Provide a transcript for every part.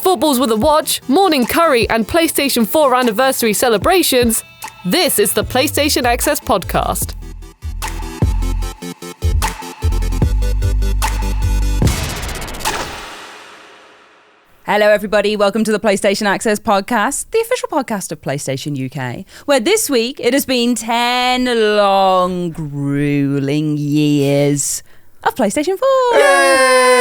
footballs with a watch, morning curry, and PlayStation 4 anniversary celebrations, this is the PlayStation Access Podcast. Hello everybody, welcome to the PlayStation Access Podcast, the official podcast of PlayStation UK, where this week it has been 10 long, grueling years of PlayStation 4. Yay!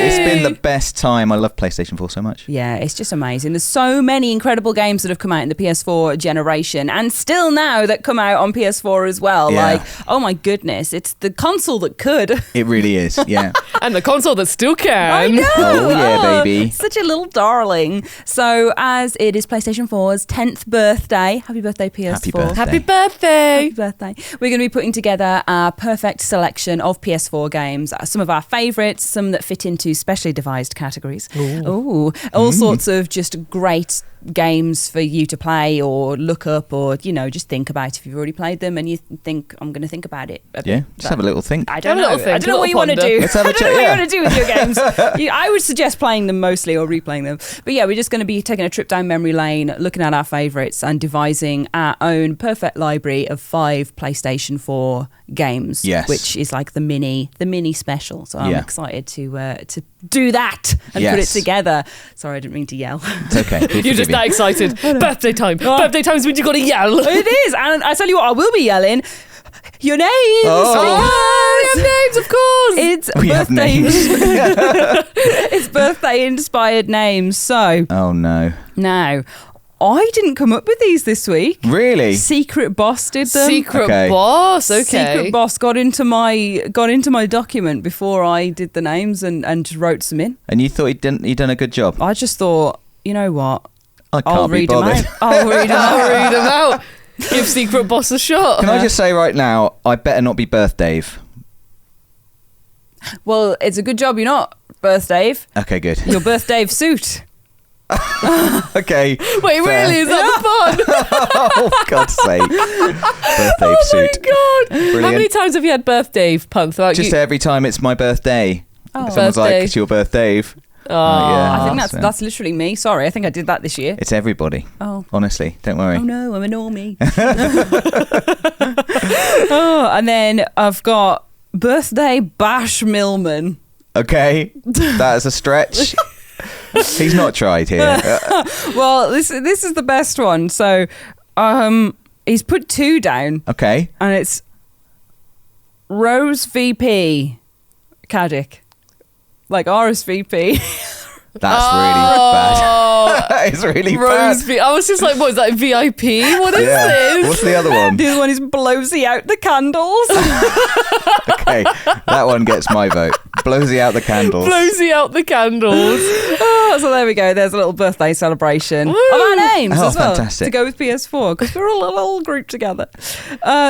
It's been the best time. I love PlayStation 4 so much. Yeah, it's just amazing. There's so many incredible games that have come out in the PS4 generation and still now that come out on PS4 as well. Yeah. Like, oh my goodness, it's the console that could. It really is, yeah. And the console that still can. I know. Oh, yeah, baby. Such a little darling. So as it is PlayStation 4's 10th birthday, happy birthday PS4. Happy birthday. Happy birthday. Happy birthday. We're going to be putting together our perfect selection of PS4 games, some of our favourites, some that fit into specially devised categories. Ooh. All sorts of just great games for you to play or look up or, you know, just think about if you've already played them and you think, I'm going to think about it. Yeah, just have a little think. I don't know. Have a little think, I don't know what you want to ponder. do. Let's have a I don't know chat, what you yeah. want to do with your games. I would suggest playing them mostly or replaying them. But yeah, we're just going to be taking a trip down memory lane, looking at our favourites and devising our own perfect library of 5 PlayStation 4 games. Yes. Which is like the mini special. So I'm Yeah. excited to do that and put it Yes. together. Sorry, I didn't mean to yell. It's okay. You're just that excited. Birthday time. Birthday time's when you got to yell. It is. And I tell you what, I will be yelling. Your names. Oh, we have names, of course. It's We have birthday. names. It's birthday inspired names. So Oh, no. now, I didn't come up with these this week. Really? Secret Boss did them. Secret Okay. boss. Okay. Secret Boss got into my document before I did the names and just wrote some in. And you thought he'd done a good job? I just thought, you know what? I can't I'll be read them bothered. out. I'll read them I'll out. read them out. Give Secret Boss a shot. Can I just say right now, I better not be Birth Dave. Well, it's a good job you're not Birth Dave. Okay, good. Your Birth Dave suit. Okay. Wait, fair. really? Is that the fun? Oh, God's sake. Birth Dave Oh suit. my God. Brilliant. How many times have you had birthday puns throughout Just you? every time it's my birthday. Oh. Someone's Birthday. like, it's your Birth Dave. Oh, yeah. I think so- that's literally me. Sorry, I think I did that this year. It's everybody. Oh. Honestly, don't worry. Oh no, I'm a normie. Oh, and then I've got Birthday Bash Millman. Okay, that is a stretch. He's not tried here. Well, this is the best one. So, he's put 2 down, Okay. and it's Rose VP Caddick, like RSVP. That's really bad. Oh, That is really Rose bad. V. I was just like, what is that, VIP? What is Yeah. this? What's the other one? The other one is Blowsy Out the Candles. Okay, that one gets my vote. Blowsy out the candles. Blowsy out the candles. Oh, so there we go. There's a little birthday celebration of our names Oh, as well fantastic. to go with PS4 because we're all a little group together.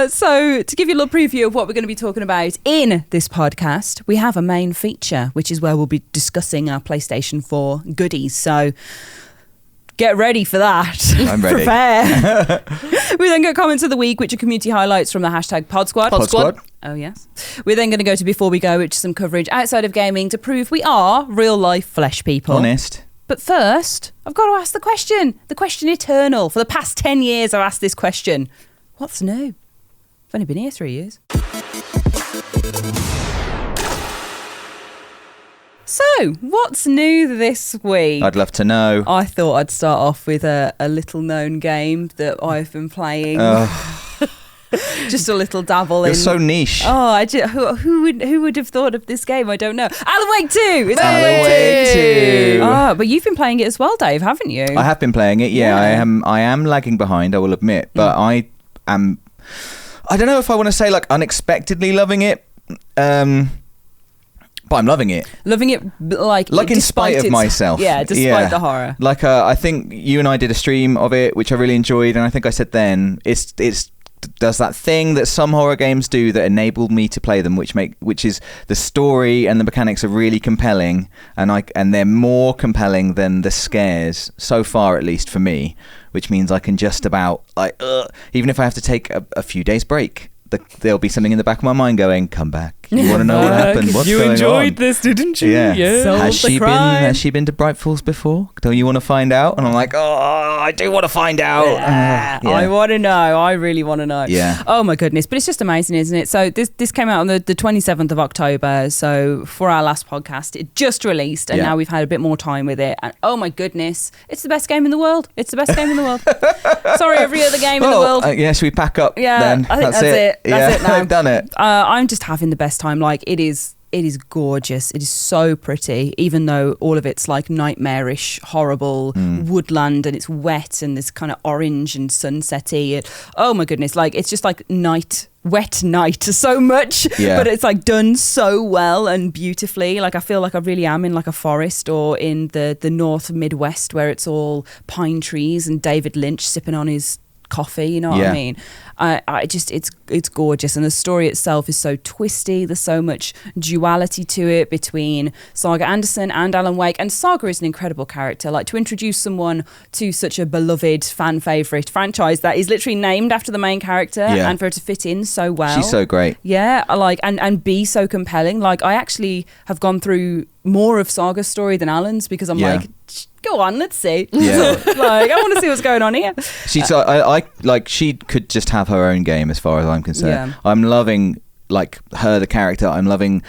So to give you a little preview of what we're going to be talking about in this podcast, we have a main feature, which is where we'll be discussing our PlayStation 4 goodies. So get ready for that. I'm ready. Prepare. We then get comments of the week, which are community highlights from the hashtag PodSquad. Pod Squad. Oh, yes. We're then going to go to Before We Go, which is some coverage outside of gaming to prove we are real-life flesh people. Honest. But first, I've got to ask the question eternal. For the past 10 years, I've asked this question. What's new? I've only been here 3 years. So, what's new this week? I'd love to know. I thought I'd start off with a little-known game that I've been playing. Just a little dabble in. You're so niche. Oh, who would have thought of this game? I don't know. Alan Wake 2! It's Alan Wake 2. Oh, but you've been playing it as well, Dave, haven't you? I have been playing it. Yeah, Yeah. I am lagging behind, I will admit, but I don't know if I want to say like unexpectedly loving it. But I'm loving it. Loving it like In spite of myself. Yeah, despite the horror. Like I think you and I did a stream of it, which I really enjoyed, and I think I said then it's does that thing that some horror games do that enabled me to play them, which is the story and the mechanics are really compelling, and they're more compelling than the scares so far, at least for me, which means I can just about even if I have to take a few days break, there'll be something in the back of my mind going, come back. You want to know what happened? What's you going enjoyed on? this, didn't you? Yeah. Solve Has the she been? crime. Has she been to Bright Falls before? Don't you want to find out? And I'm like, oh, I do want to find out. Yeah, I want to know. I really want to know. Yeah. Oh my goodness. But it's just amazing, isn't it? So this came out on the 27th of October. So for our last podcast, it just released and now we've had a bit more time with it. And oh my goodness, it's the best game in the world. It's the best game in the world. Sorry, every other game in the world. Yes, we pack up. Yeah, then. I think that's it. That's it now. I've done it. I'm just having the best time. Like it is gorgeous. It is so pretty, even though all of it's like nightmarish, horrible woodland, and it's wet and this kind of orange and sunsetty. Oh my goodness, like it's just like wet night so much, but it's like done so well and beautifully. Like I feel like I really am in like a forest or in the North Midwest where it's all pine trees and David Lynch sipping on his coffee, you know what I mean? I just it's gorgeous, and the story itself is so twisty. There's so much duality to it between Saga Anderson and Alan Wake, and Saga is an incredible character. Like to introduce someone to such a beloved fan favorite franchise that is literally named after the main character, and for her to fit in so well. She's so great. Yeah, like and be so compelling. Like I actually have gone through more of Saga's story than Alan's because I'm like, go on, let's see. Yeah. Like I want to see what's going on here. She's I like she could just have her own game as far as I'm concerned. I'm loving like her, the character. I'm loving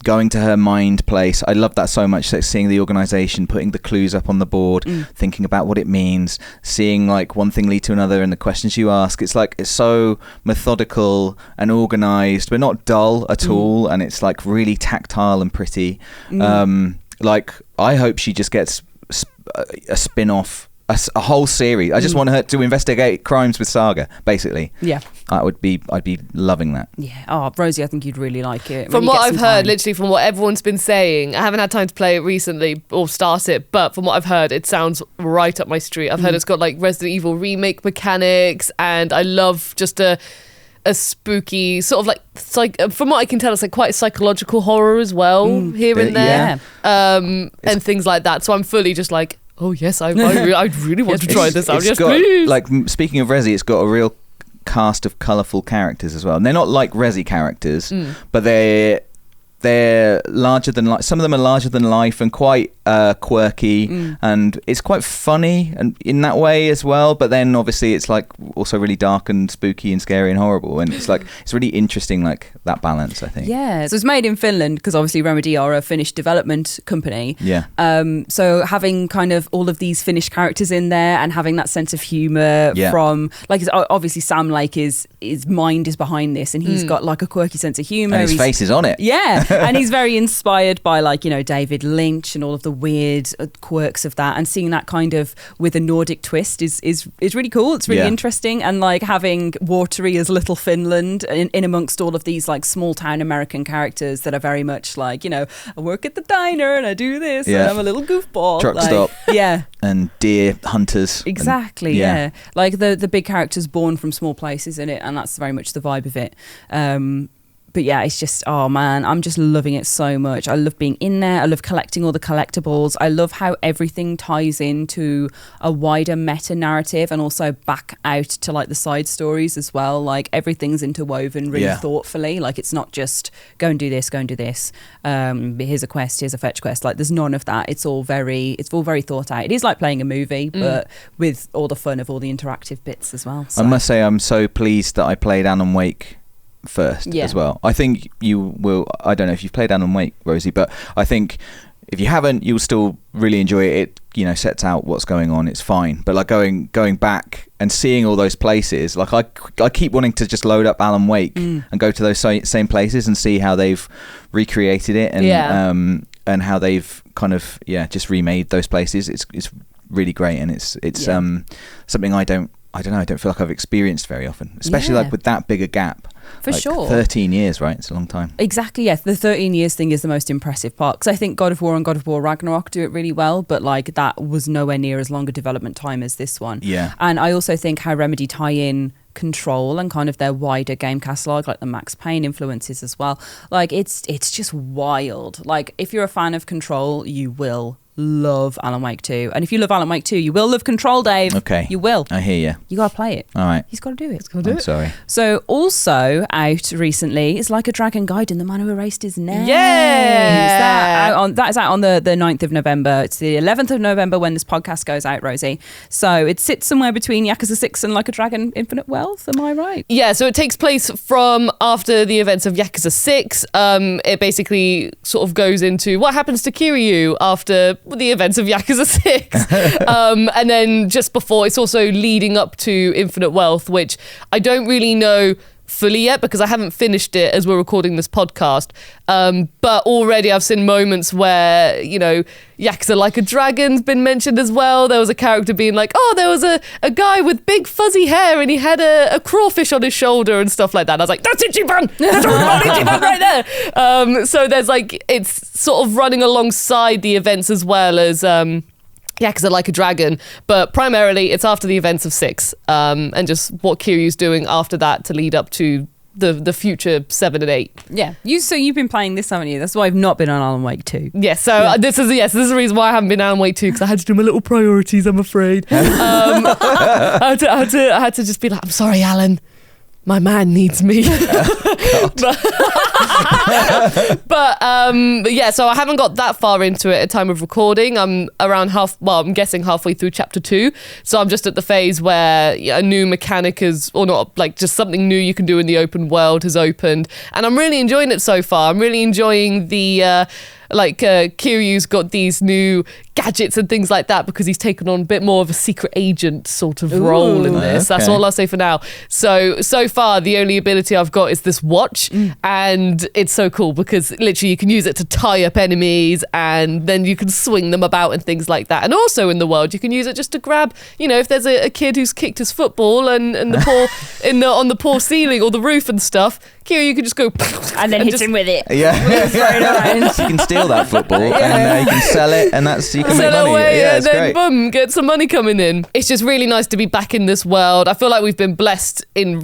going to her mind place. I love that so much, like seeing the organization, putting the clues up on the board, thinking about what it means, seeing like one thing lead to another and the questions you ask. It's like it's so methodical and organized, but not dull at all, and it's like really tactile and pretty. Like I hope she just gets a spin-off, a whole series. I just want her to investigate crimes with Saga, basically. Yeah. I'd be loving that. Yeah. Oh, Rosie, I think you'd really like it. From what I've heard, literally from what everyone's been saying, I haven't had time to play it recently or start it, but from what I've heard, it sounds right up my street. I've heard it's got like Resident Evil remake mechanics, and I love just a spooky sort of like from what I can tell, it's like quite a psychological horror as well here and there, and things like that. So I'm fully just like, oh yes, I really want to try this out. Yes, please. Like speaking of Resi, it's got a real cast of colourful characters as well. And they're not like Resi characters, but they're larger than life. Some of them are larger than life and quite quirky, and it's quite funny and in that way as well. But then obviously it's like also really dark and spooky and scary and horrible, and it's like it's really interesting, like that balance, I think. Yeah, so it's made in Finland because obviously Remedy are a Finnish development company. Yeah. So having kind of all of these Finnish characters in there and having that sense of humour from like obviously Sam Lake his mind is behind this, and he's got like a quirky sense of humour. And his face is on it. Yeah. And he's very inspired by like, you know, David Lynch and all of the weird quirks of that, and seeing that kind of with a Nordic twist is really cool. It's really interesting, and like having watery as Little Finland in amongst all of these like small town American characters that are very much like, you know, I work at the diner and I do this and I'm a little goofball. Truck like, stop. Yeah. And deer hunters. Exactly, and, yeah. Like the big characters born from small places in it, and that's very much the vibe of it. But yeah, it's just, oh man, I'm just loving it so much. I love being in there. I love collecting all the collectibles. I love how everything ties into a wider meta narrative and also back out to like the side stories as well. Like everything's interwoven really thoughtfully. Like it's not just go and do this, go and do this. Here's a quest, here's a fetch quest. Like there's none of that. It's all very thought out. It is like playing a movie, but with all the fun of all the interactive bits as well. So. I must say I'm so pleased that I played Alan Wake first as well. I think you will. I don't know if you've played Alan Wake, Rosie, but I think if you haven't, you'll still really enjoy it. It, you know, sets out what's going on. It's fine. But like going back and seeing all those places, like I keep wanting to just load up Alan Wake and go to those same places and see how they've recreated it and how they've kind of just remade those places. It's really great, and it's something I don't feel like I've experienced very often, especially like with that bigger gap. For like sure. 13 years, right? It's a long time. Exactly, yes. The 13 years thing is the most impressive part, because I think God of War and God of War Ragnarok do it really well, but like that was nowhere near as long a development time as this one. Yeah. And I also think how Remedy tie in Control and kind of their wider game catalogue, like the Max Payne influences as well. Like it's just wild. Like if you're a fan of Control, you will love Alan Wake 2. And if you love Alan Wake 2, you will love Control, Dave. Okay. You will. I hear you. You got to play it. All right. He's got to do it. I'm sorry. So also out recently is Like a Dragon Gaiden, The Man Who Erased His Name. Yeah. That is out on the 9th of November. It's the 11th of November when this podcast goes out, Rosie. So it sits somewhere between Yakuza 6 and Like a Dragon Infinite Wealth. Am I right? Yeah, so it takes place from after the events of Yakuza 6. It basically sort of goes into what happens to Kiryu after the events of Yakuza 6. And then just before, it's also leading up to Infinite Wealth, which I don't really know fully yet because I haven't finished it as we're recording this podcast. But already I've seen moments where, you know, Yakuza Like a Dragon's been mentioned as well. There was a character being like, oh, there was a guy with big fuzzy hair and he had a crawfish on his shoulder and stuff like that. And I was like, that's Ichiban! That's Ichiban right there! So there's like, it's sort of running alongside the events as well as Yakuza Like a Dragon, but primarily it's after the events of 6 and just what Kiryu's doing after that to lead up to the future 7 and 8. Yeah. So you've been playing this, haven't you? That's why I've not been on Alan Wake 2. Yes, so this is the reason why I haven't been Alan Wake 2 because I had to do my little priorities, I'm afraid. I had to just be like, I'm sorry, Alan. My man needs me. but yeah, so I haven't got that far into it at time of recording. I'm around I'm guessing halfway through chapter 2. So I'm just at the phase where a new mechanic or not, like just something new you can do in the open world has opened. And I'm really enjoying it so far. I'm really enjoying the Kiryu's got these new gadgets and things like that because he's taken on a bit more of a secret agent sort of role in this. Okay. That's all I'll say for now. So far, the only ability I've got is this watch, and it's so cool because literally you can use it to tie up enemies and then you can swing them about and things like that. And also in the world, you can use it just to grab, you know, if there's a kid who's kicked his football and the poor on the poor ceiling or the roof and stuff, Kiryu, you can just go and then hit him with it. Yeah. You can steal that football and you can sell it, and you can make money. Away, Yeah, and it's then great. boom, get some money coming in. It's just really nice to be back in this world. I feel like we've been blessed in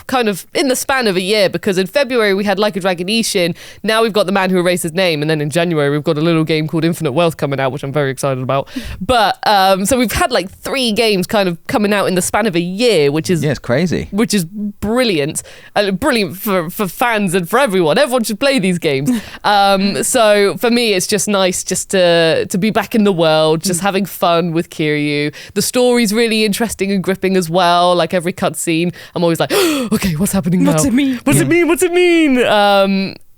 kind of in the span of a year, because in February we had Like a Dragon Ishin. Now we've got The Man Who Erased His Name, and then in January we've got a little game called Infinite Wealth coming out, which I'm very excited about. But so we've had like 3 games kind of coming out in the span of a year, which is it's crazy. Which is brilliant. Brilliant for fans and for everyone. Everyone should play these games. So for me, it's just nice just to be back in the world, just having fun with Kiryu. The story's really interesting and gripping as well. Like every cutscene, I'm always like, okay, what's happening now? What's it mean? What's it mean? What's it mean?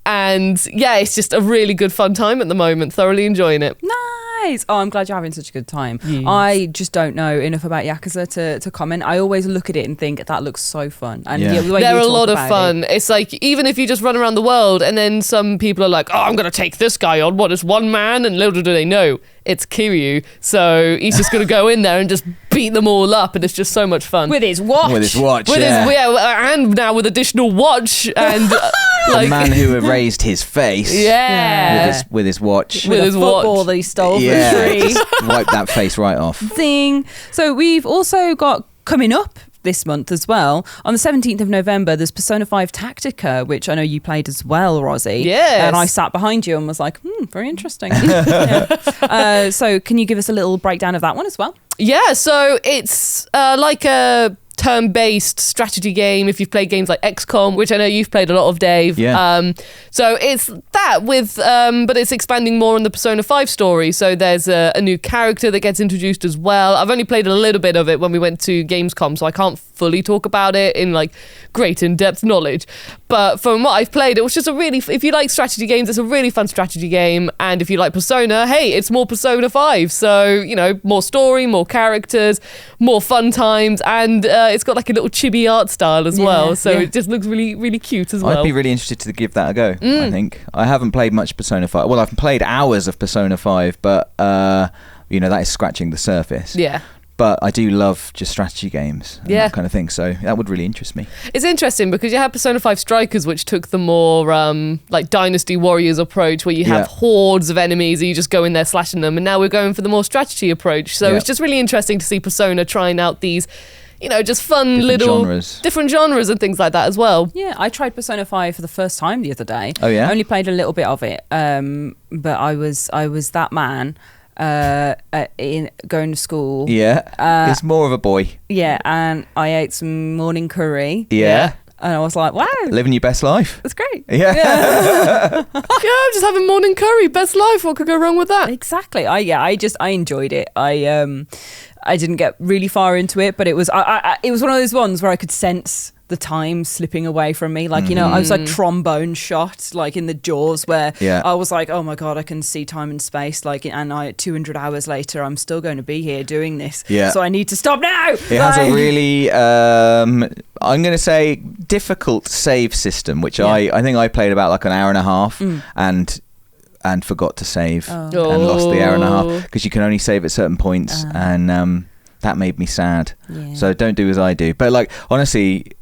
And yeah, it's just a really good fun time at the moment. Thoroughly enjoying it. Nice. Oh, I'm glad you're having such a good time. Yes. I just don't know enough about Yakuza to comment. I always look at it and think that looks so fun. And the way they're you a talk lot of about fun. It's like, even if you just run around the world and then some people are like, oh, I'm going to take this guy on. What, it's one man? And little do they know, it's Kiryu. So he's just going to go in there and just beat them all up. And it's just so much fun. With his watch. And now with additional watch and... the man who erased his face. Yeah. With his watch. With his football watch that he stole from Yeah. the tree. Just wipe that face right off. Zing. So we've also got coming up this month as well. On the 17th of November, there's Persona 5 Tactica, which I know you played as well, Rosie. Yes. And I sat behind you and was like, very interesting. Yeah. So can you give us a little breakdown of that one as well? Yeah, so it's like a turn-based strategy game. If you've played games like XCOM, which I know you've played a lot of, Dave. Yeah. So it's that with, but it's expanding more on the Persona 5 story. So there's a new character that gets introduced as well. I've only played a little bit of it when we went to Gamescom, so I can't fully talk about it in like great in-depth knowledge. But from what I've played, it was just if you like strategy games, it's a really fun strategy game. And if you like Persona, hey, it's more Persona 5. So, you know, more story, more characters, more fun times, and it's got like a little chibi art style as well. So it just looks really, really cute as well. I'd be really interested to give that a go, I think. I haven't played much Persona 5. Well, I've played hours of Persona 5, but, you know, that is scratching the surface. Yeah. But I do love just strategy games and that kind of thing, so that would really interest me. It's interesting because you have Persona 5 Strikers, which took the more like Dynasty Warriors approach, where you have hordes of enemies and you just go in there slashing them, and now we're going for the more strategy approach. So it's just really interesting to see Persona trying out these, you know, just fun different genres and things like that as well. Yeah, I tried Persona 5 for the first time the other day. Oh yeah? I only played a little bit of it, but I was that man in going to school. Yeah. It's more of a boy. Yeah, and I ate some morning curry. Yeah. And I was like, wow. Living your best life. That's great. Yeah. Yeah, I'm just having morning curry. Best life. What could go wrong with that? Exactly. I enjoyed it. I didn't get really far into it, but it was it was one of those ones where I could sense the time slipping away from me. Like, you know, I was like trombone shot, like in the Jaws, where I was like, oh my God, I can see time and space. Like, and 200 hours later, I'm still going to be here doing this. Yeah. So I need to stop now. It has a really, I'm going to say, difficult save system, which I think I played about like an hour and a half and forgot to save and lost the hour and a half because you can only save at certain points. And that made me sad. Yeah. So don't do as I do. But like, honestly,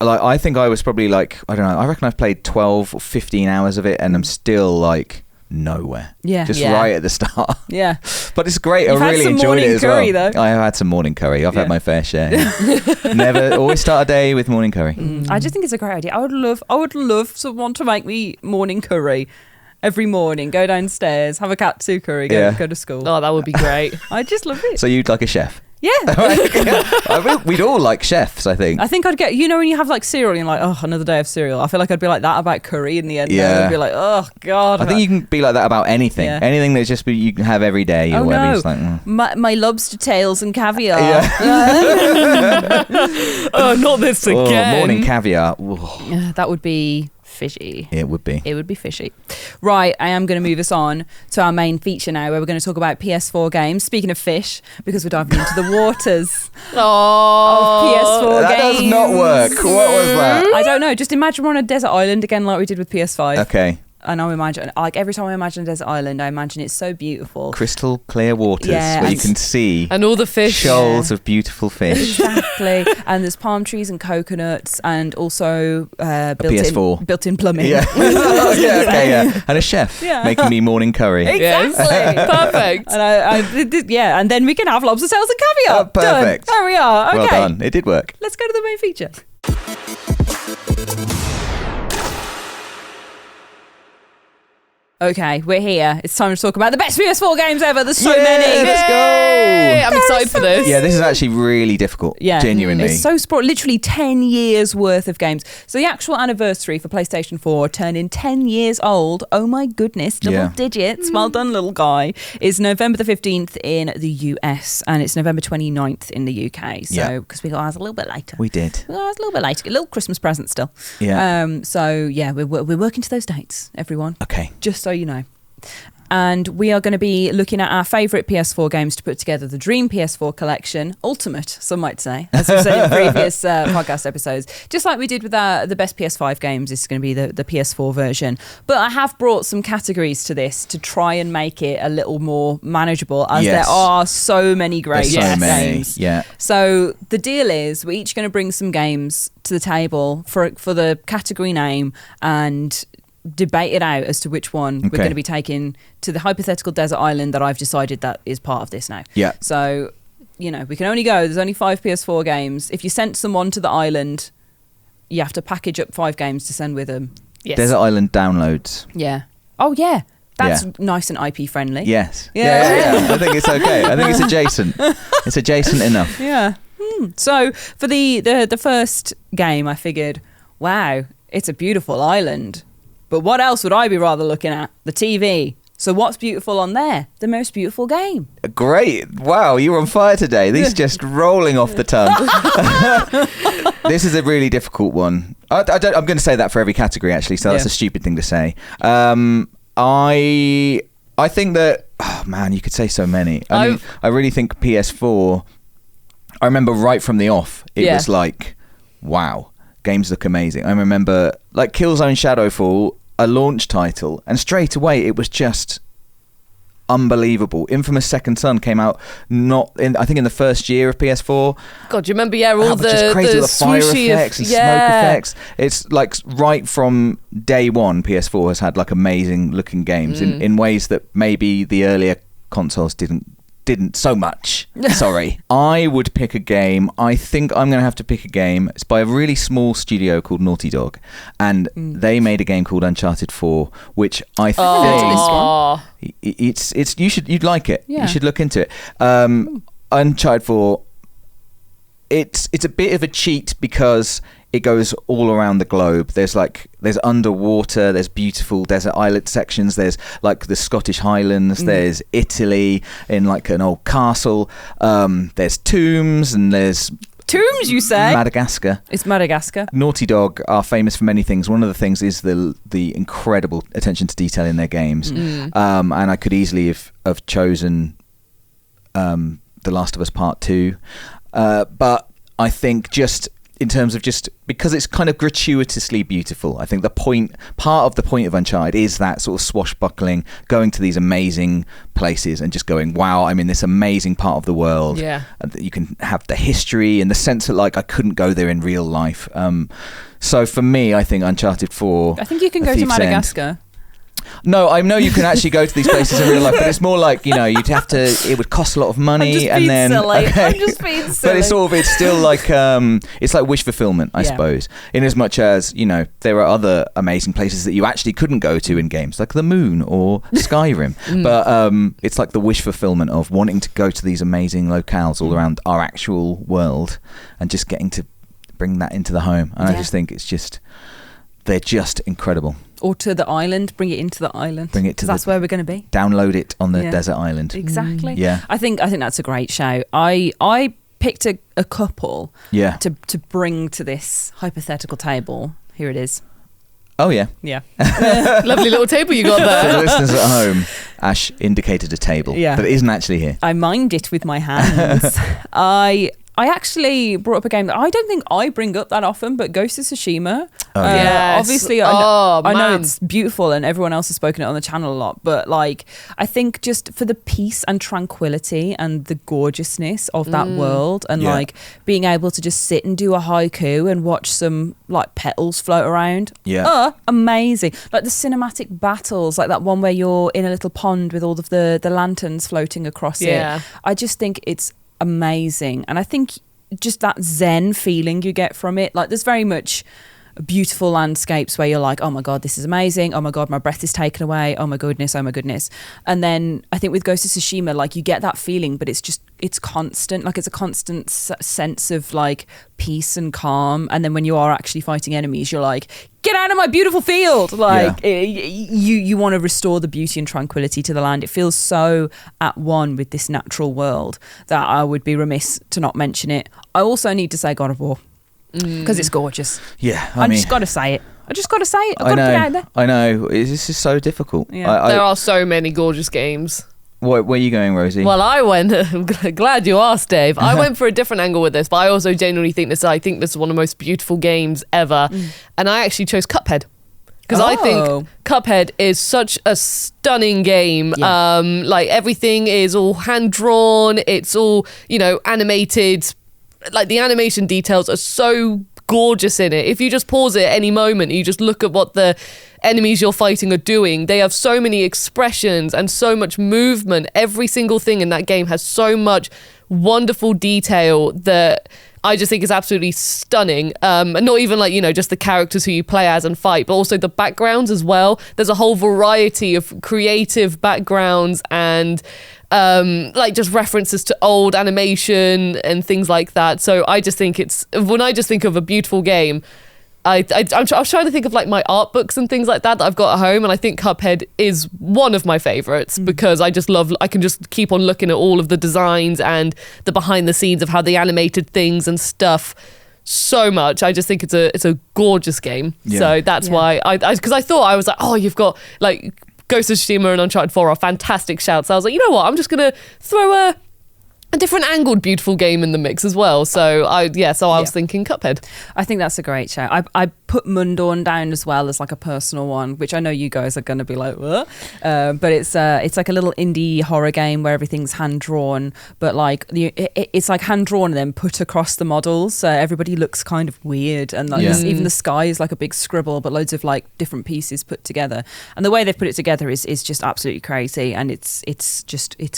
like I think I was probably like, I don't know, I reckon I've played 12 or 15 hours of it and I'm still like nowhere. Yeah. Just right at the start. Yeah. But it's great. You've I really enjoyed it as curry, well. Though. I have had some morning curry. I've had my fair share. Never always start a day with morning curry. I just think it's a great idea. I would love someone to make me morning curry. Every morning, go downstairs, have a katsu curry, go to school. Oh, that would be great. I just love it. So you'd like a chef? Yeah. We'd all like chefs, I think. I think I'd get, you know, when you have like cereal and you're like, oh, another day of cereal. I feel like I'd be like that about curry in the end. Yeah. I'd be like, oh, God. I think you can be like that about anything. Yeah. Anything that's just you can have every day or whatever. No. Like, my lobster tails and caviar. Yeah. Oh, not this again. Morning caviar. That would be fishy. It would be. It would be fishy. Right, I am going to move us on to our main feature now, where we're going to talk about PS4 games. Speaking of fish, because we're diving into the waters of PS4 that games. That does not work. What was that? I don't know. Just imagine we're on a desert island again, like we did with PS5. Okay. And I imagine, like every time I imagine a desert island, I imagine it's so beautiful. Crystal clear waters where you can see and all the fish, shoals of beautiful fish. Exactly. And there's palm trees and coconuts, and also built-in plumbing. Yeah. Yeah. And a chef making me morning curry. Exactly. Perfect. And and then we can have lobster tails and caviar. Perfect. Done. There we are. Okay. Well done. It did work. Let's go to the main feature. Okay, we're here. It's time to talk about the best PS4 games ever. There's so many. Let's go. I'm excited for this. Yeah, this is actually really difficult. Yeah, genuinely. It's so sport. Literally 10 years worth of games. So the actual anniversary for PlayStation 4 turning 10 years old. Oh my goodness, double digits. Well done, little guy. Is November the 15th in the US, and it's November 29th in the UK. So because we got ours a little bit later. We did. We got ours a little bit later. A little Christmas present still. Yeah. We're working to those dates, everyone. Okay. Just so you know. And we are going to be looking at our favourite PS4 games to put together the Dream PS4 Collection, Ultimate, some might say, as we've said in previous podcast episodes. Just like we did with the best PS5 games, this is going to be the PS4 version. But I have brought some categories to this to try and make it a little more manageable, as there are so many great games. Yeah. So the deal is we're each going to bring some games to the table for the category name and debate it out as to which one we're going to be taking to the hypothetical desert island that I've decided that is part of this now. Yeah. So, you know, we can only go, there's only 5 PS4 games. If you sent someone to the island, you have to package up 5 games to send with them. Yes. Desert Island downloads. Yeah. Oh, yeah. That's nice and IP friendly. Yes. Yeah. I think it's okay. I think it's adjacent. It's adjacent enough. Yeah. So for the first game, I figured, wow, it's a beautiful island. But what else would I be rather looking at? The TV. So what's beautiful on there? The most beautiful game. Great. Wow, you're on fire today. These just rolling off the tongue. This is a really difficult one. I'm going to say that for every category, actually, so that's a stupid thing to say. I think that, oh man, you could say so many. I mean, I really think PS4, I remember right from the off, it was like, wow, games look amazing. I remember like Killzone Shadowfall, a launch title, and straight away it was just unbelievable. Infamous Second Son came out I think in the first year of PS4. God, do you remember all the just crazy, the the fire effects and smoke effects. It's like right from day one, PS4 has had like amazing looking games in ways that maybe the earlier consoles didn't didn't so much. Sorry. I would pick a game. I think I'm going to have to pick a game. It's by a really small studio called Naughty Dog. And they made a game called Uncharted 4, which I think you'd like it. Yeah. You should look into it. Uncharted 4, it's a bit of a cheat because it goes all around the globe. There's underwater, there's beautiful desert islet sections, there's like the Scottish Highlands, there's Italy in like an old castle, there's tombs, and there's tombs, you say? Madagascar. It's Madagascar. Naughty Dog are famous for many things. One of the things is the incredible attention to detail in their games. And I could easily have chosen The Last of Us Part 2. But I think just in terms of just because it's kind of gratuitously beautiful, I think part of the point of Uncharted is that sort of swashbuckling, going to these amazing places and just going, wow, I'm in this amazing part of the world. Yeah. And you can have the history and the sense that like I couldn't go there in real life. So for me, I think Uncharted 4. I think you can go to Madagascar. No, I know you can actually go to these places in real life, but it's more like, you'd have to, it would cost a lot of money. I'm just but being silly. But it's still like, it's like wish fulfillment, I suppose. In as much as, there are other amazing places that you actually couldn't go to in games, like the moon or Skyrim. But it's like the wish fulfillment of wanting to go to these amazing locales all around our actual world and just getting to bring that into the home. And I just think they're just incredible. Or to the island, bring it into the island. Bring it to that's where we're going to be. Download it on the desert island. Exactly. Yeah. I think that's a great show. I picked a couple to bring to this hypothetical table. Here it is. Oh, yeah. Yeah. Lovely little table you got there. For the listeners at home, Ash indicated a table that isn't actually here. I mimed it with my hands. I actually brought up a game that I don't think I bring up that often, but Ghost of Tsushima. Oh, yes. Obviously, I know it's beautiful and everyone else has spoken it on the channel a lot, but like, I think just for the peace and tranquility and the gorgeousness of that world and like being able to just sit and do a haiku and watch some like petals float around. Yeah. Amazing. Like the cinematic battles, like that one where you're in a little pond with all of the lanterns floating across it. I just think it's amazing, and I think just that zen feeling you get from it, like there's very much beautiful landscapes where you're like, oh my god, this is amazing, oh my god, my breath is taken away, oh my goodness, and then I think with Ghost of Tsushima, like you get that feeling, but it's constant, like it's a constant sense of like peace and calm, and then when you are actually fighting enemies, you're like, get out of my beautiful field, like you want to restore the beauty and tranquility to the land. It feels so at one with this natural world that I would be remiss to not mention it. I also need to say God of War, because it's gorgeous. I just got to say it. I've got to put it out there. I know, this is so difficult. There are so many gorgeous games. Where are you going, Rosie? Well, I went. I'm glad you asked, Dave. I went for a different angle with this, but I also genuinely think this. I think this is one of the most beautiful games ever, and I actually chose Cuphead because I think Cuphead is such a stunning game. Like everything is all hand drawn. It's all animated. Like the animation details are so gorgeous in it. If you just pause it at any moment, you just look at what the enemies you're fighting are doing. They have so many expressions and so much movement. Every single thing in that game has so much wonderful detail that I just think is absolutely stunning. And not even like, just the characters who you play as and fight, but also the backgrounds as well. There's a whole variety of creative backgrounds and like just references to old animation and things like that. So I just think when I just think of a beautiful game, I was trying to think of like my art books and things like that I've got at home, and I think Cuphead is one of my favorites because I can just keep on looking at all of the designs and the behind the scenes of how they animated things and stuff so much. I just think it's a gorgeous game. So that's why because I thought, I was like, oh, you've got like Ghost of Tsushima and Uncharted 4 are fantastic shouts. So I was like, you know what, I'm just gonna throw a different angled beautiful game in the mix as well. So I was thinking Cuphead. I think that's a great shout. I put Mundorn down as well as like a personal one, which I know you guys are going to be like, what? But it's like a little indie horror game where everything's hand drawn, but like it's like hand drawn and then put across the models, so everybody looks kind of weird, and like even the sky is like a big scribble, but loads of like different pieces put together. And the way they've put it together is just absolutely crazy, and it's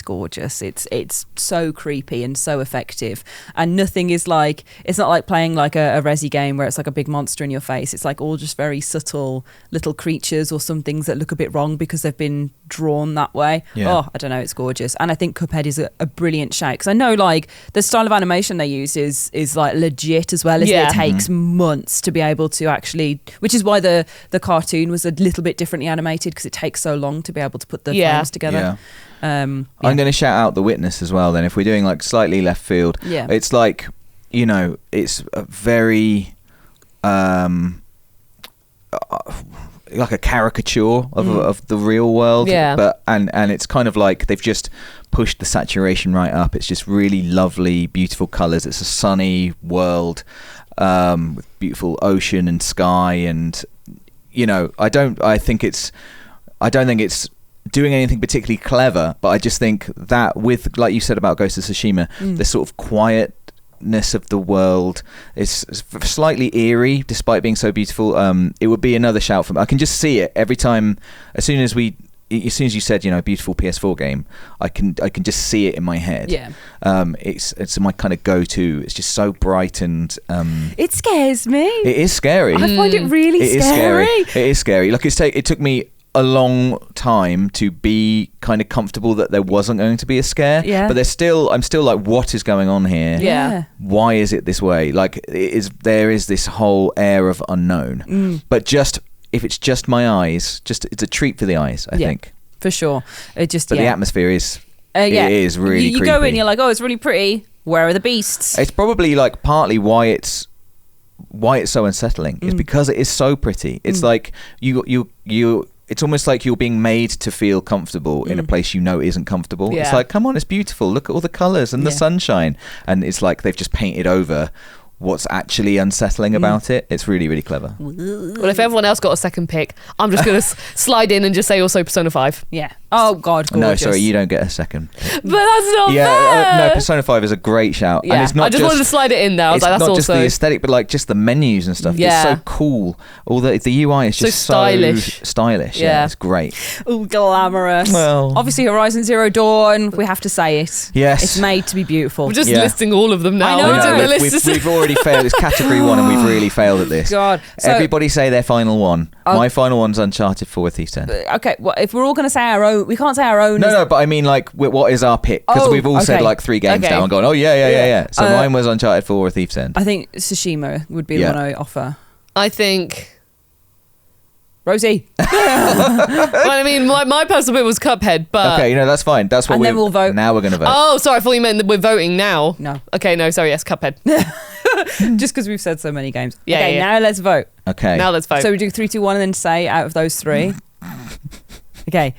gorgeous. It's so creepy and so effective, and nothing is like, it's not like playing like a Resi game where it's like a big monster in your face. It's like all just very subtle little creatures or some things that look a bit wrong because they've been drawn that way. Oh, I don't know, it's gorgeous. And I think Cuphead is a brilliant shout, because I know like the style of animation they use is like legit as well, isn't it? It takes months to be able to actually, which is why the cartoon was a little bit differently animated, because it takes so long to be able to put the frames together. I'm going to shout out The Witness as well then, if we're doing like slightly left field. It's like, you know, it's a very like a caricature of the real world, but and it's kind of like they've just pushed the saturation right up. It's just really lovely, beautiful colours. It's a sunny world with beautiful ocean and sky, and you know, I don't think it's doing anything particularly clever, but I just think that with, like you said about Ghost of Tsushima, the sort of quietness of the world is slightly eerie despite being so beautiful. It would be another shout from, I can just see it every time, as soon as you said, you know, beautiful PS4 game, I can just see it in my head. It's my kind of go-to. It's just so bright, and it scares me. It is scary. I find it really scary. It is scary. Like it took me a long time to be kind of comfortable that there wasn't going to be a scare, but I'm still like, what is going on here? Why is it this way? Like there is this whole air of unknown, but just if it's just my eyes, it's a treat for the eyes, I think, for sure. But the atmosphere is it is really you creepy. Go in, you're like, oh, it's really pretty, where are the beasts? It's probably like partly why it's so unsettling is because it is so pretty. It's like you it's almost like you're being made to feel comfortable in a place you know isn't comfortable. It's like, come on, it's beautiful. Look at all the colours and the sunshine. And it's like they've just painted over what's actually unsettling about it. It's really, really clever. Well, if everyone else got a second pick, I'm just going to slide in and just say also Persona 5. Oh, God, gorgeous. No, sorry, you don't get a second. But that's not fair. No, Persona 5 is a great shout. And it's not I just wanted to slide it in there. I was like, that's not also just the aesthetic, but like just the menus and stuff. It's so cool. All the UI is just so stylish. Yeah, it's great. Oh, glamorous. Well, obviously Horizon Zero Dawn, we have to say it. Yes. It's made to be beautiful. We're just listing all of them now. I know. We've already failed. It's category 1 and we've really failed at this. God. So, everybody say their final one. My final one's Uncharted 4 Thief's 10. Okay, well, if we're all going to say our own, we can't say our own. No, but I mean, like, what is our pick? Because we've all said like 3 games now and gone, oh, yeah. So mine was Uncharted 4 Thief's 10. I think Tsushima would be the one I offer. I think Rosie. Well, I mean, my personal bit was Cuphead, but okay, that's fine. That's what then we'll vote. Now we're going to vote. Oh, sorry, I thought you meant that we're voting now. No. Okay, no, sorry, yes, Cuphead. Just because we've said so many games. Yeah, okay, yeah. Now let's vote. Okay. Now let's vote. So we do 3, 2, 1 and then say out of those 3. Okay.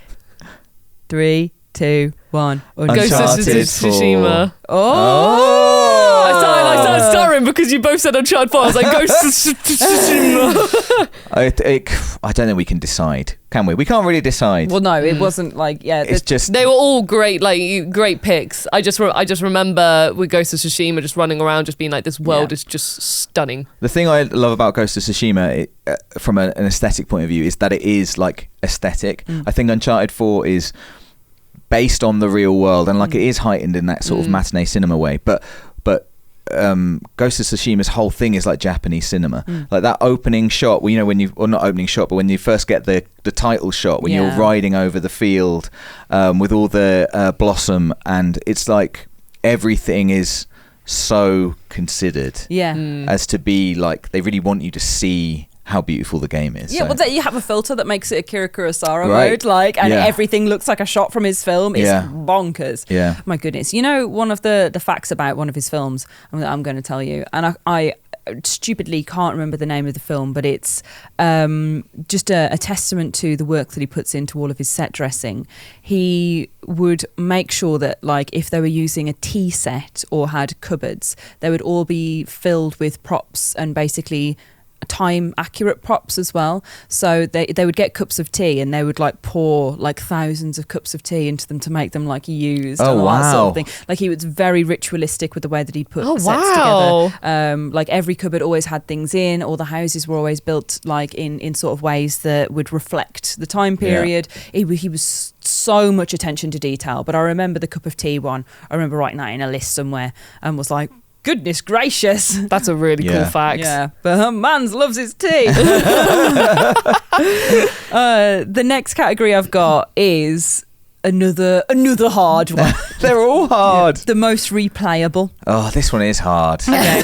3, 2, 1. Ghost of Tsushima. Oh! I started stuttering because you both said Uncharted 4. I was like, Ghost of Tsushima. I don't think we can decide, can we? We can't really decide. Well, no, it wasn't like, it's just they were all great, like great picks. I just remember with Ghost of Tsushima just running around, just being like, this world is just stunning. The thing I love about Ghost of Tsushima, from an aesthetic point of view, is that it is like aesthetic. I think Uncharted 4 is based on the real world, and like it is heightened in that sort of matinee cinema way, but Ghost of Tsushima's whole thing is like Japanese cinema. Like that opening shot, well, when not opening shot, but when you first get the title shot, when you're riding over the field with all the blossom, and it's like everything is so considered as to be like they really want you to see how beautiful the game is. Yeah, well, you have a filter that makes it Akira Kurosawa mode, and everything looks like a shot from his film. It's bonkers. Yeah. My goodness. One of the facts about one of his films, I'm going to tell you, and I stupidly can't remember the name of the film, but it's just a testament to the work that he puts into all of his set dressing. He would make sure that, like, if they were using a tea set or had cupboards, they would all be filled with props and basically time accurate props as well. So they would get cups of tea and they would like pour like thousands of cups of tea into them to make them like used and all that sort of thing. Like he was very ritualistic with the way that he put sets together. Like every cupboard always had things in. All the houses were always built like in sort of ways that would reflect the time period. He was so much attention to detail. But I remember the cup of tea one. I remember writing that in a list somewhere and was like, goodness gracious. That's a really cool fact. Yeah, but man's loves his tea. The next category I've got is another hard one. They're all hard. The most replayable. Oh, this one is hard. Okay.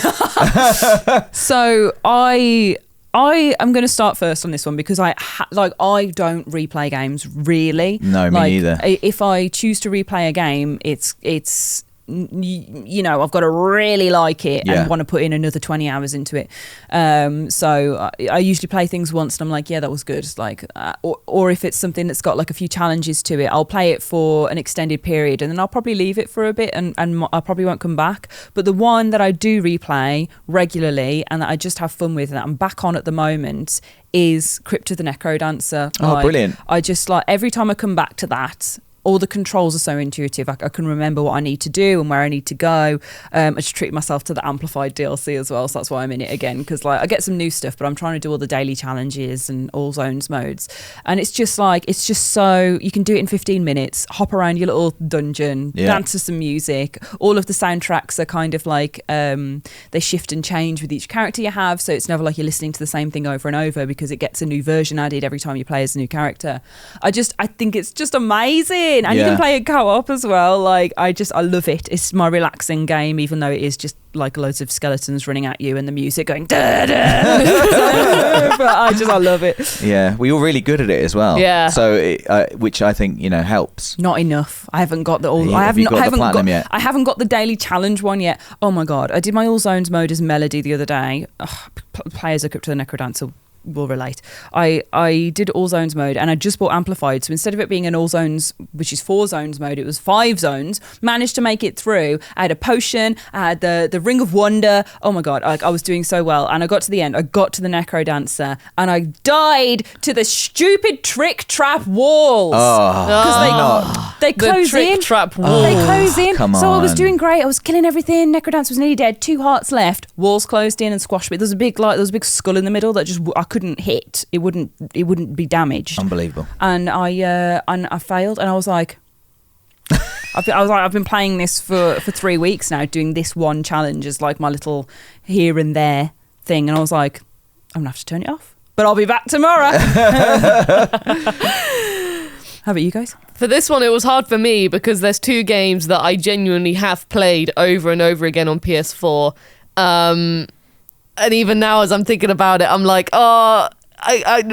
So I am going to start first on this one because I don't replay games really. No, me neither. If I choose to replay a game, it's you know, I've got to really like it and want to put in another 20 hours into it. So I usually play things once and I'm like, yeah, that was good. It's like, or if it's something that's got like a few challenges to it, I'll play it for an extended period and then I'll probably leave it for a bit and I probably won't come back. But the one that I do replay regularly and that I just have fun with and that I'm back on at the moment is Crypt of the Necrodancer. Oh, brilliant. I just like, every time I come back to that, all the controls are so intuitive. I can remember what I need to do and where I need to go. I just treat myself to the amplified DLC as well, so that's why I'm in it again, because like I get some new stuff, but I'm trying to do all the daily challenges and all zones modes, and it's just so you can do it in 15 minutes, hop around your little dungeon, dance to some music. All of the soundtracks are kind of like they shift and change with each character you have, so it's never like you're listening to the same thing over and over because it gets a new version added every time you play as a new character. I think it's just amazing. And you can play it co-op as well. Like I love it. It's my relaxing game, even though it is just like loads of skeletons running at you and the music going da da. But I love it. Yeah, we were really good at it as well. Yeah. So which I think helps. Not enough. I haven't got the all. Yeah, I haven't got yet. I haven't got the daily challenge one yet. Oh my god! I did my all zones mode as Melody the other day. Players of Crypt of the Necrodancer will relate. I did all zones mode and I just bought amplified, so instead of it being an all zones, which is 4 zones mode, it was 5 zones. Managed to make it through. I had a potion, I had the ring of wonder. Oh my god, I was doing so well, and I got to the end, I got to the Necrodancer and I died to the stupid trick trap walls because they close the trick in. Trap walls. They close in. Come So I was on. doing great. I was killing everything. Necrodancer was nearly dead. 2 hearts left. Walls closed in and squashed me. There was a big skull in the middle that just I couldn't hit. It wouldn't be damaged. Unbelievable. And I failed. And I was like, I've been playing this for 3 weeks now, doing this one challenge as like my little here and there thing. And I was like, I'm gonna have to turn it off. But I'll be back tomorrow. How about you guys? For this one, it was hard for me because there's 2 games that I genuinely have played over and over again on PS4. And even now, as I'm thinking about it, I'm like, I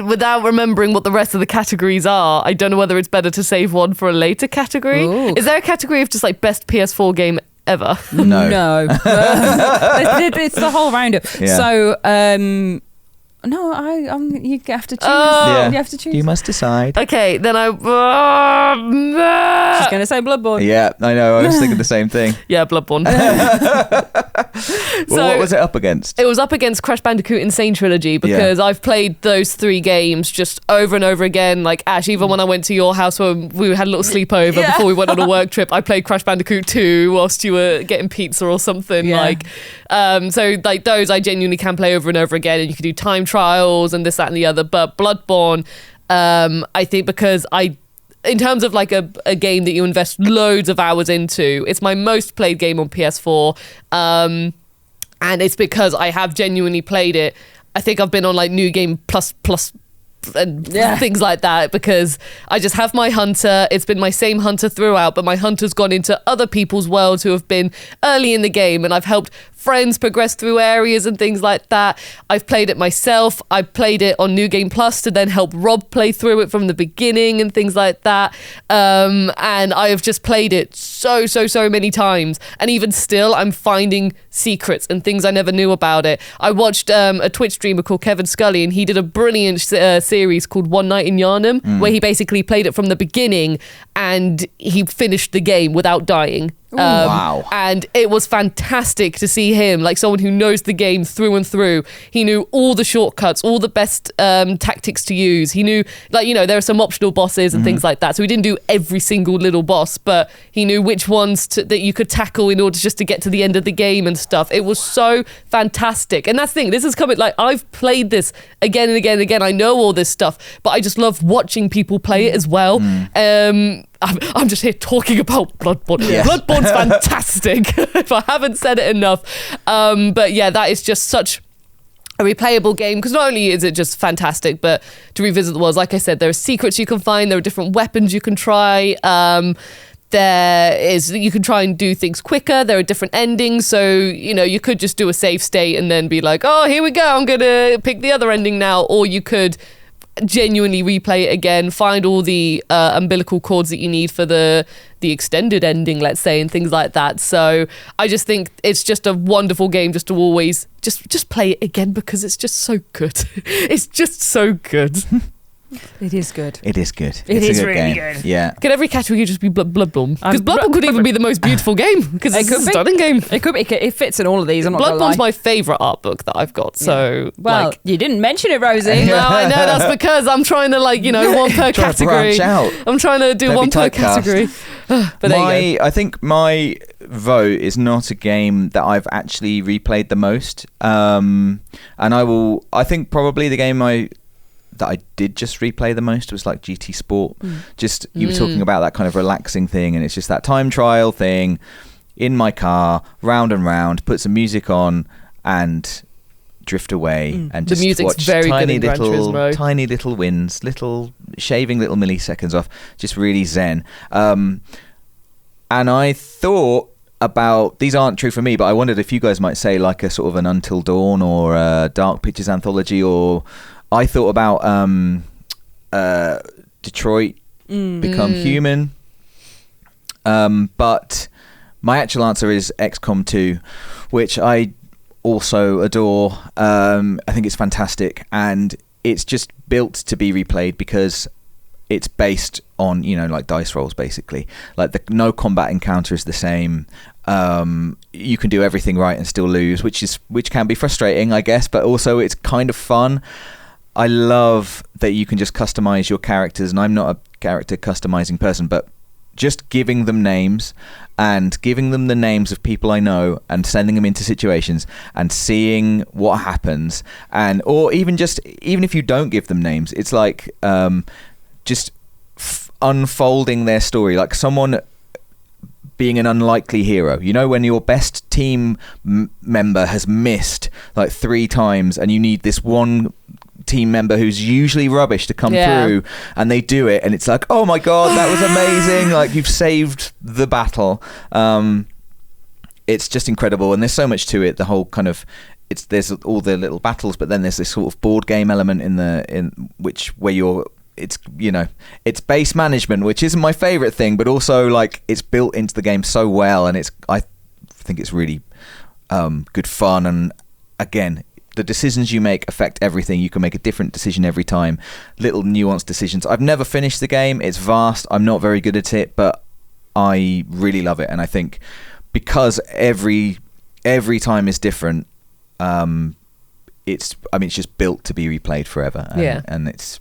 without remembering what the rest of the categories are, I don't know whether it's better to save one for a later category. Ooh. Is there a category of just like best PS4 game ever? No. It's the whole roundup. Yeah. So, no, you have to choose. Yeah. You have to choose. You must decide. Okay, then She's going to say Bloodborne. Yeah, I know. I was thinking the same thing. Yeah, Bloodborne. Well, what was it up against? It was up against Crash Bandicoot Insane Trilogy because I've played those 3 games just over and over again. Like, Ash, even when I went to your house when we had a little sleepover before we went on a work trip, I played Crash Bandicoot 2 whilst you were getting pizza or something. Yeah. So like those I genuinely can play over and over again, and you can do time trials and this, that and the other. But Bloodborne, I think because in terms of like a game that you invest loads of hours into, it's my most played game on PS4. And it's because I have genuinely played it. I think I've been on like New Game Plus and things like that because I just have my hunter. It's been my same hunter throughout, but my hunter's gone into other people's worlds who have been early in the game, and I've helped friends progress through areas and things like that. I've played it myself. I played it on New Game Plus to then help Rob play through it from the beginning and things like that. And I have just played it so many times, and even still I'm finding secrets and things I never knew about it. I watched a Twitch streamer called Kevin Scully, and he did a brilliant series called One Night in Yarnum where he basically played it from the beginning and he finished the game without dying. Wow. And it was fantastic to see him, like someone who knows the game through and through. He knew all the shortcuts, all the best tactics to use. He knew, like, you know, there are some optional bosses and things like that. So he didn't do every single little boss, but he knew which ones that you could tackle in order just to get to the end of the game and stuff. It was so fantastic. And that's the thing, this is coming, like, I've played this again and again and again. I know all this stuff, but I just love watching people play it as well. I'm just here talking about Bloodborne. Yes. Bloodborne's fantastic, if I haven't said it enough. But yeah, that is just such a replayable game, because not only is it just fantastic, but to revisit the worlds, like I said, there are secrets you can find, there are different weapons you can try. You can try and do things quicker. There are different endings, so you know you could just do a save state and then be like, oh, here we go, I'm gonna pick the other ending now, or you could genuinely replay it again, find all the umbilical cords that you need for the extended ending, let's say, and things like that. So I just think it's just a wonderful game just to always just play it again, because it's just so good. It's just so good. It is good. It is good. It It's is a good really game. good. Yeah. Could every category just be Bloodborne? Because Bloodborne could even be the most beautiful game, because it's a stunning game. It could be. It fits in all of these. I'm not gonna lie. Bloodborne's my favourite art book that I've got. So, well, like, you didn't mention it, Rosie. no, I know, that's because I'm trying to, like, you know, one per Trying to category. branch out. I'm trying to do Don't one be per typecast. category. But there you go. I think my vote is not a game that I've actually replayed the most. And I think probably the game that I did just replay the most was like GT Sport. Just, you were talking about that kind of relaxing thing, and it's just that time trial thing in my car, round and round, put some music on and drift away and The just music's watch very good tiny in Gran Turismo. tiny little wins, shaving little milliseconds off, just really zen. And I thought about, these aren't true for me, but I wondered if you guys might say like a sort of an Until Dawn or a Dark Pictures anthology, or I thought about Detroit Become Human. But my actual answer is XCOM 2, which I also adore. I think it's fantastic, and it's just built to be replayed because it's based on, you know, like dice rolls, basically. Like no combat encounter is the same. You can do everything right and still lose, which can be frustrating, I guess, but also it's kind of fun. I love that you can just customize your characters, and I'm not a character customizing person, but just giving them names and giving them the names of people I know and sending them into situations and seeing what happens, or even if you don't give them names, it's like just unfolding their story, like someone being an unlikely hero. You know, when your best team member has missed like 3 times and you need this one team member who's usually rubbish to come through, and they do it, and it's like, oh my god, that was amazing. Like, you've saved the battle. It's just incredible, and there's so much to it. The whole kind of, there's all the little battles, but then there's this sort of board game element it's base management, which isn't my favorite thing, but also like it's built into the game so well, and I think it's really good fun. And again, the decisions you make affect everything. You can make a different decision every time, little nuanced decisions. I've never finished the game. It's vast. I'm not very good at it, but I really love it. And I think because every time is different, it's just built to be replayed forever. And that's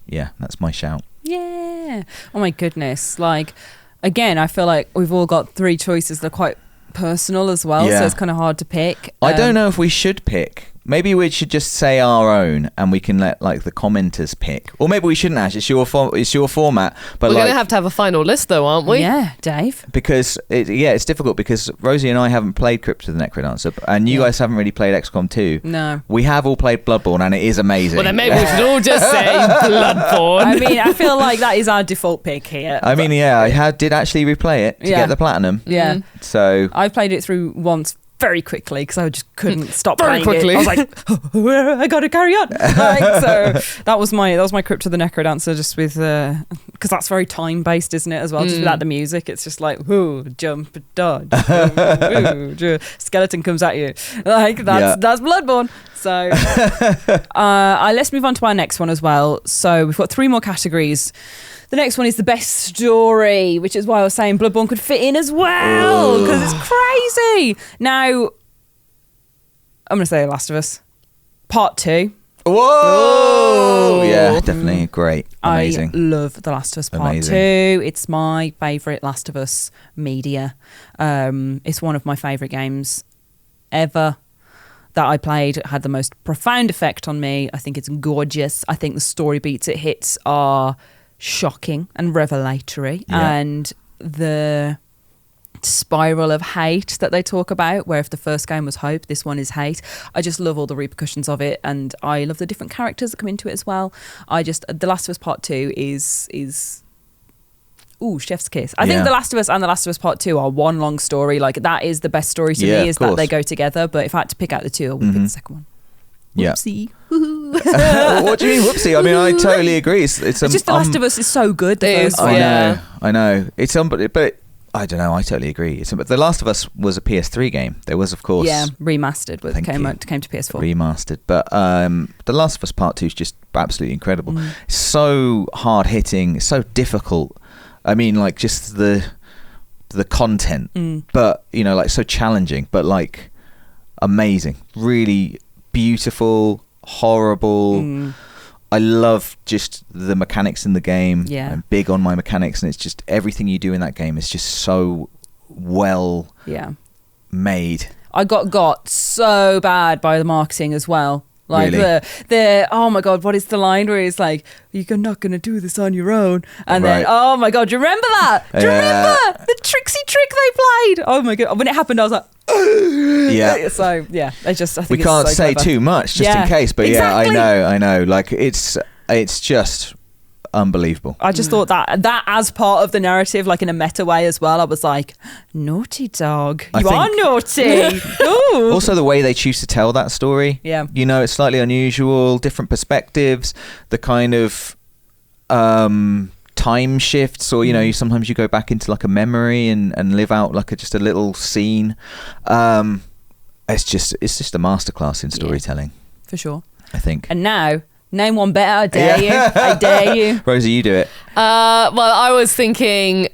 my shout. Yeah. Oh my goodness. Like, again, I feel like we've all got 3 choices that are quite personal as well, so it's kind of hard to pick. I don't know if we should pick. Maybe we should just say our own, and we can let like the commenters pick. Or maybe we shouldn't, Ash. It's your format. But we're going to have a final list, though, aren't we? Yeah, Dave. Because it's difficult, because Rosie and I haven't played Crypt of the Necrodancer, and you guys haven't really played XCOM 2. No. We have all played Bloodborne, and it is amazing. Well, then maybe we should all just say Bloodborne. I mean, I feel like that is our default pick here. I mean, I did actually replay it to get the platinum. Yeah. So I played it through once very quickly because I just couldn't stop Very playing quickly. it. I was like, I got to carry on. So that was my Crypt of the Necrodancer, just with because that's very time based, isn't it? As well, just without the music, it's just like jump, dodge, skeleton comes at you. Like that's Bloodborne. So let's move on to our next one as well. So we've got 3 more categories. The next one is the best story, which is why I was saying Bloodborne could fit in as well, because it's crazy. Now, I'm going to say The Last of Us Part 2. Whoa! Yeah, definitely great. Amazing. I love The Last of Us Part 2. It's my favourite Last of Us media. It's one of my favourite games ever that I played. It had the most profound effect on me. I think it's gorgeous. I think the story beats it hits are shocking and revelatory. Yeah. And the spiral of hate that they talk about, where if the first game was hope, this one is hate. I just love all the repercussions of it, and I love the different characters that come into it as well. The Last of Us Part 2 is chef's kiss. I think The Last of Us and The Last of Us Part 2 are one long story. Like, that is the best story to me, is that they go together. But if I had to pick out the two, I would pick the second one. Whoopsie. What do you mean whoopsie? I mean, I totally agree. It's just The Last of Us is so good. I know. It's but I don't know. I totally agree. But The Last of Us was a PS3 game. There was, of course, remastered. Came to PS4. Remastered, but The Last of Us Part 2 is just absolutely incredible. It's so hard hitting. It's so difficult. I mean, like, just the content, but like, so challenging, but like amazing, really beautiful, horrible. I love just the mechanics in the game. Yeah. I'm big on my mechanics, and it's just everything you do in that game is just so well made. I got so bad by the marketing as well. Like, really? the oh my god, what is the line where it's like, you're not going to do this on your own, and then, oh my god, do you remember that? Do you remember the tricksy trick they played? Oh my god, when it happened I was like, yeah. So yeah, I think we can't say too much just in case, but exactly. I know, like, it's just unbelievable. I just thought that as part of the narrative, like in a meta way as well, I was like, naughty dog, you are naughty. Also, the way they choose to tell that story, it's slightly unusual, different perspectives, the kind of time shifts, or sometimes you go back into like a memory and live out like just a little scene. It's just a masterclass in storytelling, for sure, I think. And now, name one better. I dare you. I dare you. Rosie, you do it. Well, I was thinking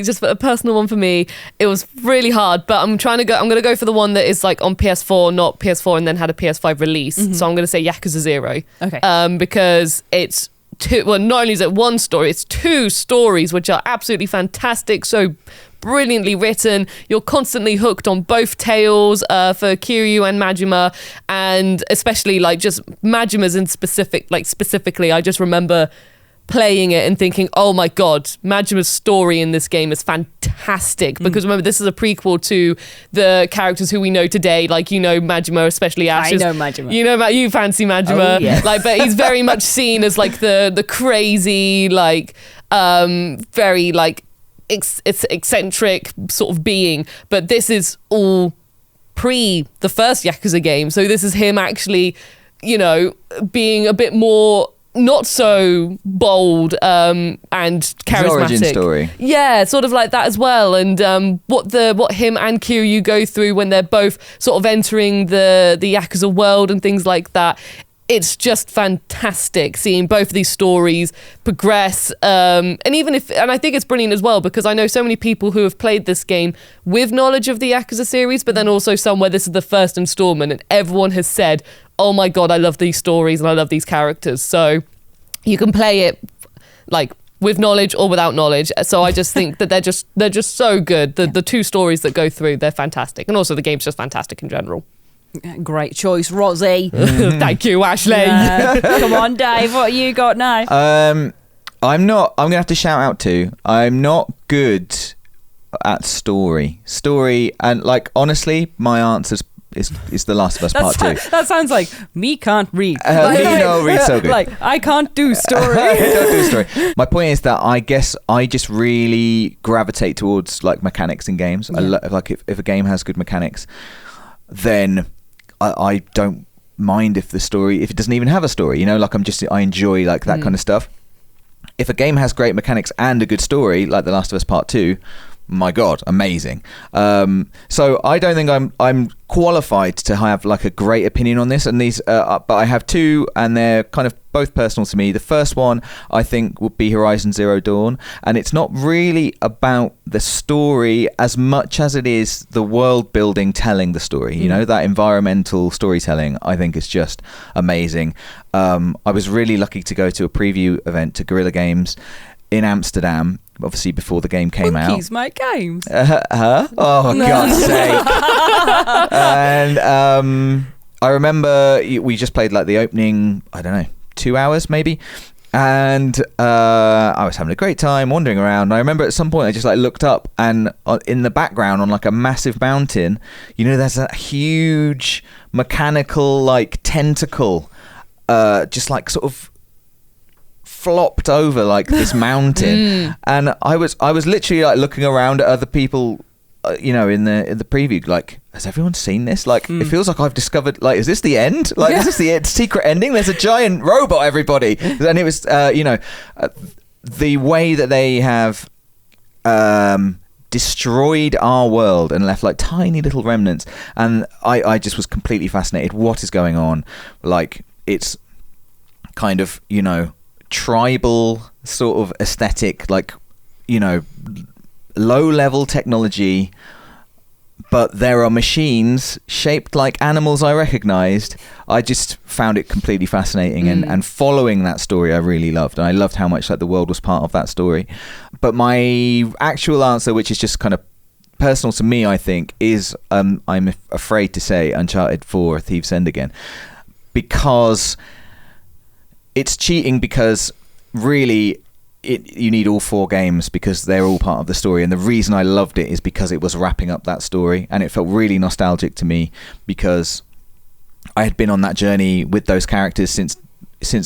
just a personal one for me. It was really hard, but I'm going to go for the one that is like on PS4, not PS4, and then had a PS5 release. So I'm going to say Yakuza 0. Okay. Because it's not only is it one story, it's two stories which are absolutely fantastic. So brilliantly written. You're constantly hooked on both tales for Kiryu and Majima, and especially like just Majima's specifically, I just remember playing it and thinking, oh my god, Majima's story in this game is fantastic, because remember, this is a prequel to the characters who we know today, like, Majima, especially Ash. I know Majima. You fancy Majima. Oh, yes. Like, but he's very much seen as like the crazy, like very like it's eccentric sort of being, but this is all pre the first Yakuza game, so this is him actually being a bit more not so bold and charismatic. His origin story. Yeah, sort of like that as well. And what him and Kiryu go through when they're both sort of entering the Yakuza world and things like that. It's just fantastic seeing both of these stories progress. And I think it's brilliant as well, because I know so many people who have played this game with knowledge of the Yakuza series, but then also some where this is the first installment, and everyone has said, oh my god, I love these stories and I love these characters. So you can play it like with knowledge or without knowledge. So I just think that they're just so good. The two stories that go through, they're fantastic. And also the game's just fantastic in general. Great choice, Rosie. Thank you, Ashley. Come on, Dave, what you got now? I'm gonna have to shout out to, I'm not good at story, and like, honestly, my answer is The Last of Us Part 2. That sounds like me can't read. Read so good. Like, I can't do story. Don't do story. My point is that I guess I just really gravitate towards like mechanics in games. Like if a game has good mechanics, then I don't mind if it doesn't even have a story, like I enjoy like that kind of stuff. If a game has great mechanics and a good story, like The Last of Us Part 2, my god, amazing. So I don't think I'm qualified to have like a great opinion on this, and these but I have two, and they're kind of both personal to me. The first one, I think, would be Horizon Zero Dawn. And it's not really about the story as much as it is the world building telling the story. You know, that environmental storytelling, I think, is just amazing. I was really lucky to go to a preview event to Guerrilla Games in Amsterdam, obviously before the game came out. Monkeys make games. Oh, God's sake. And I remember we just played like the opening, I don't know, 2 hours maybe. And I was having a great time wandering around. And I remember at some point I just like looked up, and in the background on like a massive mountain, you know, there's a huge mechanical like tentacle just like sort of flopped over like this mountain. And I was literally like looking around at other people, you know, in the preview, like, has everyone seen this? Like, it feels like I've discovered, like, is this the end? Like, is this the secret ending? There's a giant robot, everybody. And it was, you know, the way that they have destroyed our world and left like tiny little remnants. And I just was completely fascinated. What is going on? Like, it's kind of, you know, tribal sort of aesthetic, like, you know, low level technology, but there are machines shaped like animals I recognized. I just found it completely fascinating, and following that story I really loved, and I loved how much like the world was part of that story. But my actual answer, which is just kind of personal to me, I think, is I'm afraid to say Uncharted 4: Thieves End again, because it's cheating, because really you need all 4 games because they're all part of the story. And the reason I loved it is because it was wrapping up that story, and it felt really nostalgic to me because I had been on that journey with those characters since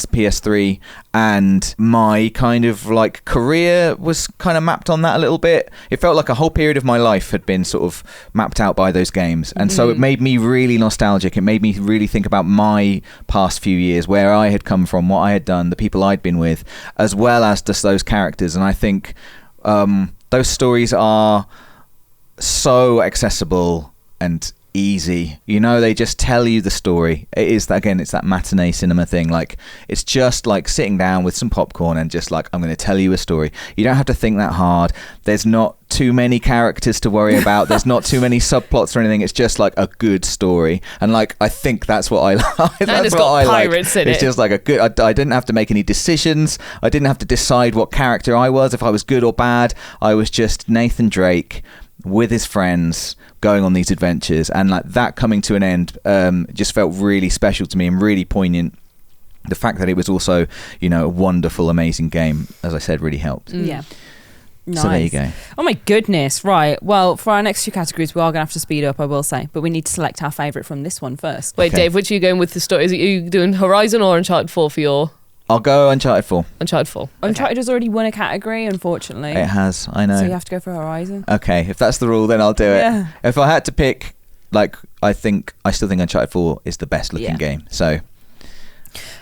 PS3, and my kind of like career was kind of mapped on that a little bit. It felt like a whole period of my life had been sort of mapped out by those games, and so it made me really nostalgic. It made me really think about my past few years, where I had come from, what I had done, the people I'd been with, as well as just those characters. And I think those stories are so accessible and easy, you know, they just tell you the story. It is that, again, it's that matinee cinema thing. Like, it's just like sitting down with some popcorn and just like, I'm going to tell you a story. You don't have to think that hard. There's not too many characters to worry about. There's not too many subplots or anything. It's just like a good story. And like, I think that's what I like. And it's got pirates in it. It's just like a good, I didn't have to make any decisions. I didn't have to decide what character I was, if I was good or bad. I was just Nathan Drake with his friends going on these adventures, and like that coming to an end just felt really special to me and really poignant. The fact that it was also, you know, a wonderful, amazing game, as I said, really helped. Yeah. Nice. So there you go. Oh my goodness. Right. Well, for our next 2 categories, we are going to have to speed up, I will say, but we need to select our favourite from this one first. Wait, okay. Dave, which are you going with the story? Is it you doing Horizon or Uncharted 4 for your... I'll go Uncharted 4. Uncharted 4. Uncharted has already won a category, unfortunately. It has, I know. So you have to go for Horizon. Okay, if that's the rule, then I'll do it. Yeah. If I had to pick, like, I still think Uncharted 4 is the best looking game. So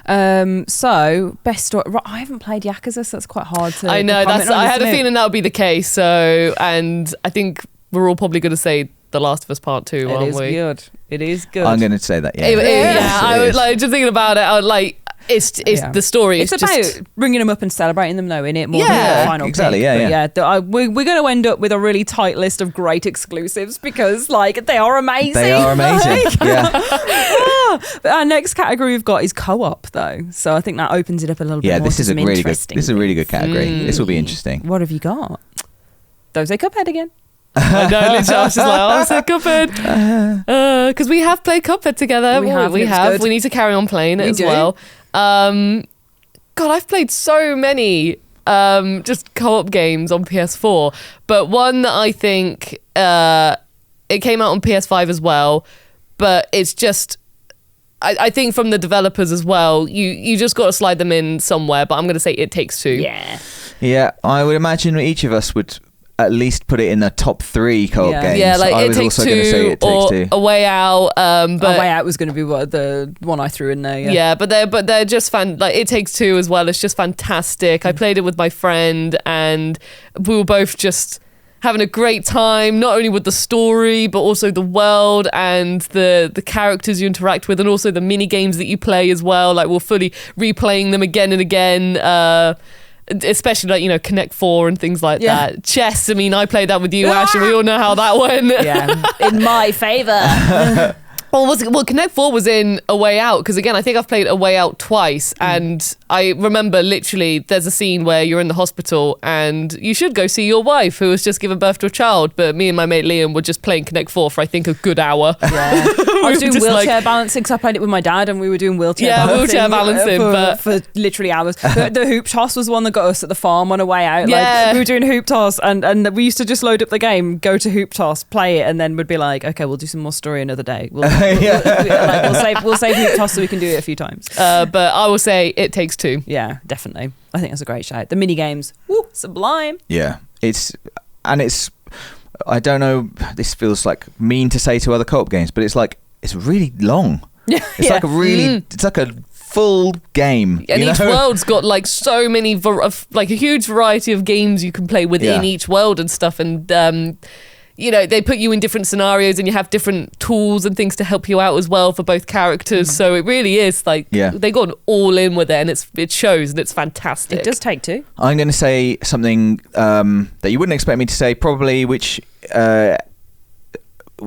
best story. Right, I haven't played Yakuza, so that's quite hard to. I know. I had a feeling that would be the case. So, and I think we're all probably going to say The Last of Us Part 2, aren't we? It is good. I'm going to say that. Yeah. I would like, just thinking about it. I would like. It's the story. It's about just bringing them up and celebrating them, though, in it more than the final exactly. pick. We're going to end up with a really tight list of great exclusives because, like, they are amazing. They are amazing. Yeah. But our next category we've got is co-op, though. So I think that opens it up a little bit more. This is a really good. This is a really good category. This will be interesting. What have you got? Don't say Cuphead again. I know, literally, I was just like, I said Cuphead. Because we have played Cuphead together. We have. We need to carry on playing it as well. God, I've played so many just co-op games on PS4, but one that I think it came out on PS5 as well, but it's just I think from the developers as well, you just got to slide them in somewhere, but I'm going to say It Takes Two. Yeah, I would imagine each of us would at least put it in the top 3 co-op games. Yeah, like I was also going to say It Takes Two. A Way Out. But A Way Out was going to be the one I threw in there. Yeah, but they're just like It Takes Two as well. It's just fantastic. I played it with my friend, and we were both just having a great time, not only with the story, but also the world and the characters you interact with, and also the mini games that you play as well. Like, we're fully replaying them again and again. Especially like, you know, Connect 4 and things like that. Chess, I mean, I played that with you, Ash, and we all know how that went. Yeah, in my favour. Well, Connect 4 was in A Way Out, because again, I think I've played A Way Out twice, and I remember literally there's a scene where you're in the hospital and you should go see your wife who has just given birth to a child, but me and my mate Liam were just playing Connect 4 for I think a good hour. Yeah. I was doing wheelchair balancing because I played it with my dad, and we were doing wheelchair balancing for literally hours. The hoop toss was one that got us at the farm on A Way Out. Like, we were doing hoop toss, and we used to just load up the game, go to hoop toss, play it, and then we'd be like, okay, we'll do some more story another day. We'll save hoop toss so we can do it a few times. But I will say It Takes Two. Yeah, definitely. I think that's a great shout. The mini games, woo, sublime. Yeah, it's I don't know, this feels like mean to say to other co-op games, but it's like, it's really long. It's like a really, it's like a full game. And each world's got like so many, like a huge variety of games you can play within each world and stuff. And, you know, they put you in different scenarios and you have different tools and things to help you out as well for both characters. So it really is like, they got all in with it, and it shows, and it's fantastic. It does take two. I'm going to say something that you wouldn't expect me to say, probably, which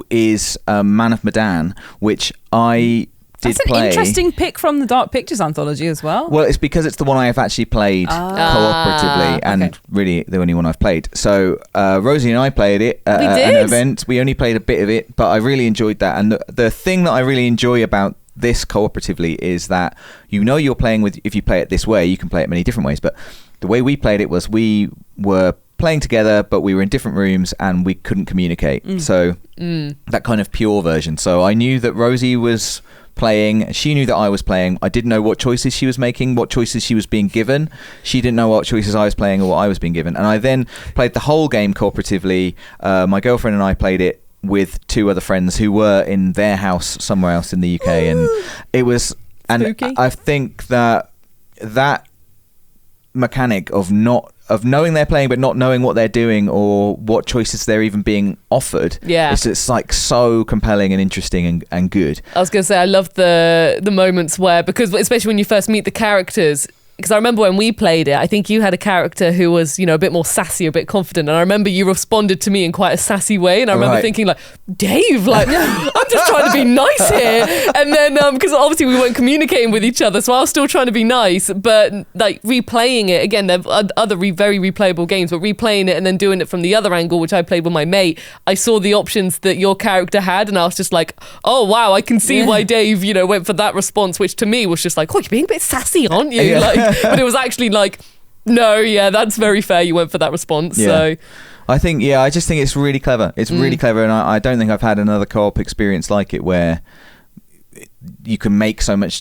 is Man of Medan, which I did That's an play. Interesting pick from the Dark Pictures anthology as well. Well, it's because it's the one I have actually played cooperatively, and really the only one I've played. So Rosie and I played it at an event. We only played a bit of it, but I really enjoyed that. And the thing that I really enjoy about this cooperatively is that, you know, you're playing with, if you play it this way, you can play it many different ways, but the way we played it was we were playing together, but we were in different rooms and we couldn't communicate. So that kind of pure version. So I knew that Rosie was playing, she knew that I was playing. I didn't know what choices she was making, what choices she was being given. She didn't know what choices I was playing or what I was being given. And I then played the whole game cooperatively. My girlfriend and I played it with two other friends who were in their house somewhere else in the UK. And it was, and spooky. I think that mechanic of knowing they're playing but not knowing what they're doing or what choices they're even being offered, it's like so compelling and interesting and good. I was gonna say, I love the moments where, because especially when you first meet the characters, because I remember when we played it, I think you had a character who was, you know, a bit more sassy, a bit confident, and I remember you responded to me in quite a sassy way, and I remember thinking like, Dave, like, I'm just trying to be nice here. And then because obviously we weren't communicating with each other, so I was still trying to be nice, but like replaying it again, there are other very replayable games, but replaying it and then doing it from the other angle, which I played with my mate, I saw the options that your character had, and I was just like, oh wow, I can see why Dave, you know, went for that response, which to me was just like, oh, you're being a bit sassy, aren't you? Like, but it was actually like, no, that's very fair, you went for that response. So I think, I just think it's really clever. It's really clever, and I don't think I've had another co-op experience like it where you can make so many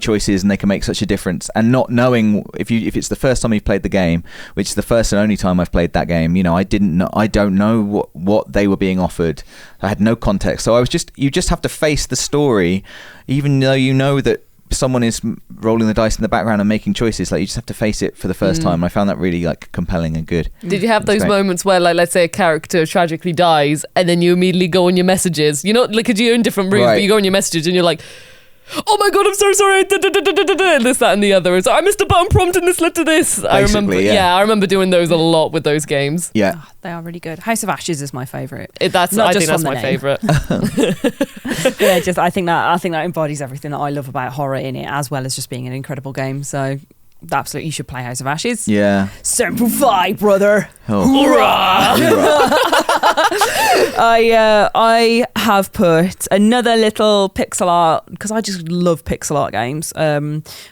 choices and they can make such a difference. And not knowing if it's the first time you've played the game, which is the first and only time I've played that game, you know, I don't know what they were being offered. I had no context, so you just have to face the story, even though you know that someone is rolling the dice in the background and making choices. Like, you just have to face it for the first time. I found that really like compelling and good. Did you have those moments where, like, let's say a character tragically dies and then you immediately go on your messages, you know, like you're in different rooms, but you go on your messages and you're like, oh my god, I'm so sorry, this, that and the other. So I missed a button prompt and this led to this. I remember doing those a lot with those games. They are really good. House of Ashes is my favourite. I think that's my favourite. I think that embodies everything that I love about horror in it, as well as just being an incredible game. So absolutely, you should play House of Ashes. Yeah. Semper Fi, brother. I have put another little pixel art, because I just love pixel art games,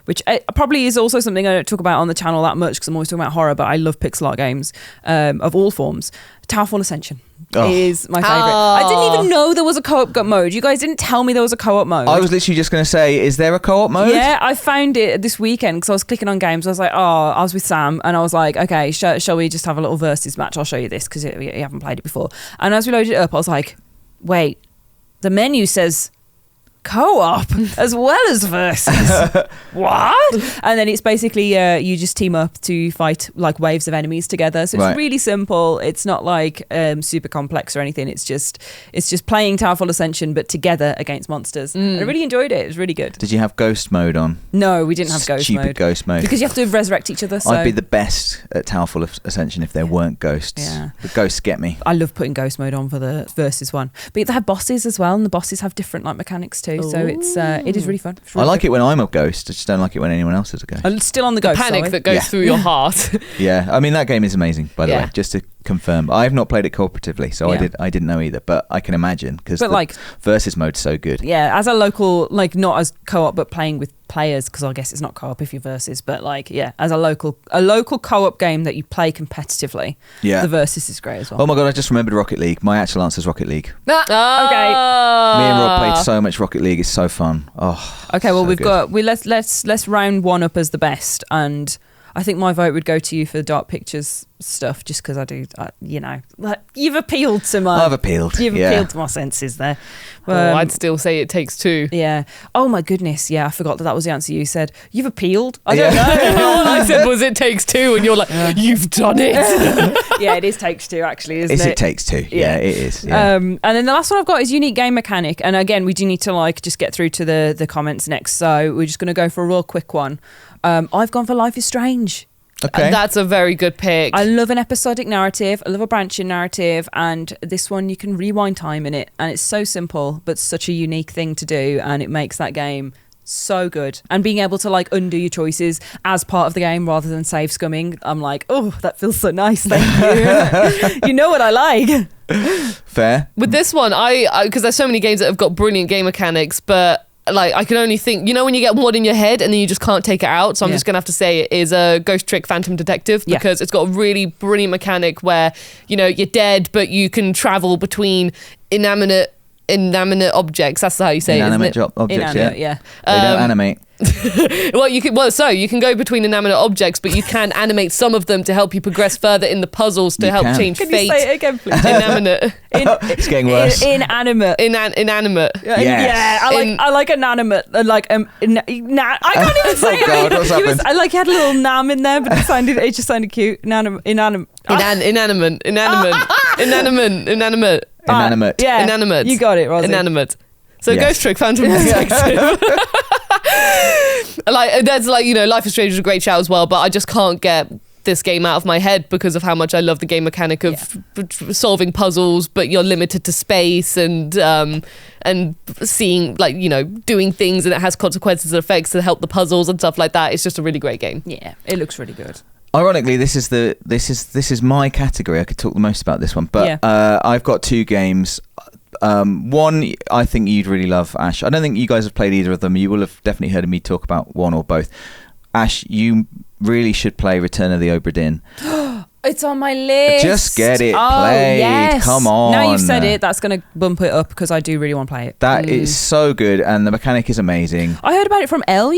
which probably is also something I don't talk about on the channel that much because I'm always talking about horror, but I love pixel art games of all forms. Towerfall Ascension is my favourite. I didn't even know there was a co-op mode. You guys didn't tell me there was a co-op mode. I was literally just going to say, is there a co-op mode? Yeah, I found it this weekend because I was clicking on games. I was like, I was with Sam and I was like, okay, shall we just have a little versus match? I'll show you this because you haven't played it before. And as we loaded it up, I was like, wait, the menu says co-op as well as versus. What? And then it's basically you just team up to fight like waves of enemies together. So it's really simple. It's not like super complex or anything. It's just playing Towerfall Ascension but together against monsters. And I really enjoyed it. It was really good. Did you have ghost mode on? No, we didn't have Stupid ghost mode. Because you have to resurrect each other. So. I'd be the best at Towerfall Ascension if there weren't ghosts. Yeah. The ghosts get me. I love putting ghost mode on for the versus one. But they have bosses as well, and the bosses have different like mechanics too. Ooh. So it is really fun. Really I like it when I'm a ghost. I just don't like it when anyone else is a ghost. I'm still on the ghost. Panic that goes through your heart. Yeah, I mean that game is amazing. By the way, just to confirm, I have not played it cooperatively, so I didn't know either. But I can imagine because the versus mode's so good. Yeah, as a local, like not as co-op, but playing with players, because I guess it's not co-op if you're versus, but like as a local co-op game that you play competitively. Yeah, the versus is great as well. Oh my god, I just remembered Rocket League. My actual answer is Rocket League. Okay. Me and Rob played so much Rocket League. It's so fun. Oh. Okay, well let's round one up as the best, and I think my vote would go to you for the Dark Pictures stuff, just because I do, you've appealed to my... I've appealed. You've appealed to my senses there. I'd still say It Takes Two. Yeah. Oh my goodness, yeah, I forgot that was the answer you said. You've appealed? I don't know. All I said was It Takes Two, and you're like, you've done it. Yeah, it is Takes Two, actually, isn't it? It Takes Two. Yeah, it is. Yeah. And then the last one I've got is Unique Game Mechanic. And again, we do need to just get through to the comments next. So we're just going to go for a real quick one. I've gone for Life is Strange. Okay. That's a very good pick. I love an episodic narrative. I love a branching narrative. And this one, you can rewind time in it. And it's so simple, but such a unique thing to do. And it makes that game so good. And being able to undo your choices as part of the game rather than save scumming, I'm like, oh, that feels so nice. Thank you. You know what I like. Fair. With this one, because there's so many games that have got brilliant game mechanics, but I can only think, when you get one in your head and then you just can't take it out. So I'm just going to have to say it is a Ghost Trick Phantom Detective, because it's got a really brilliant mechanic where, you're dead, but you can travel between inanimate objects. That's how you say inanimate it, isn't it? Objects, yeah. They don't animate. You can go between inanimate objects, but you can animate some of them to help you progress further in the puzzles to change Can fate. You say it again, please? Inanimate. It's getting worse. Inanimate. Inanimate. Yes. Yeah, I like inanimate. I can't even say it. God, what's happened? You had a little nam in there, but it just sounded cute. Inanimate. Inanimate. Inanimate. Yeah. Inanimate. You got it, Rosie. Inanimate. So Ghost Trick Phantom Detective. Life is Strange is a great shout as well, but I just can't get this game out of my head because of how much I love the game mechanic of solving puzzles, but you're limited to space and seeing doing things, and it has consequences and effects to help the puzzles and stuff like that. It's just a really great game. Yeah, it looks really good. Ironically, this is my category. I could talk the most about this one, but I've got two games. One I think you'd really love, Ash. I don't think you guys have played either of them. You will have definitely heard me talk about one or both. Ash, you really should play Return of the Obra Dinn. It's on my list. Just get it played. Yes. Come on. Now you've said it, that's going to bump it up because I do really want to play it. That is so good, and the mechanic is amazing. I heard about it from Elle,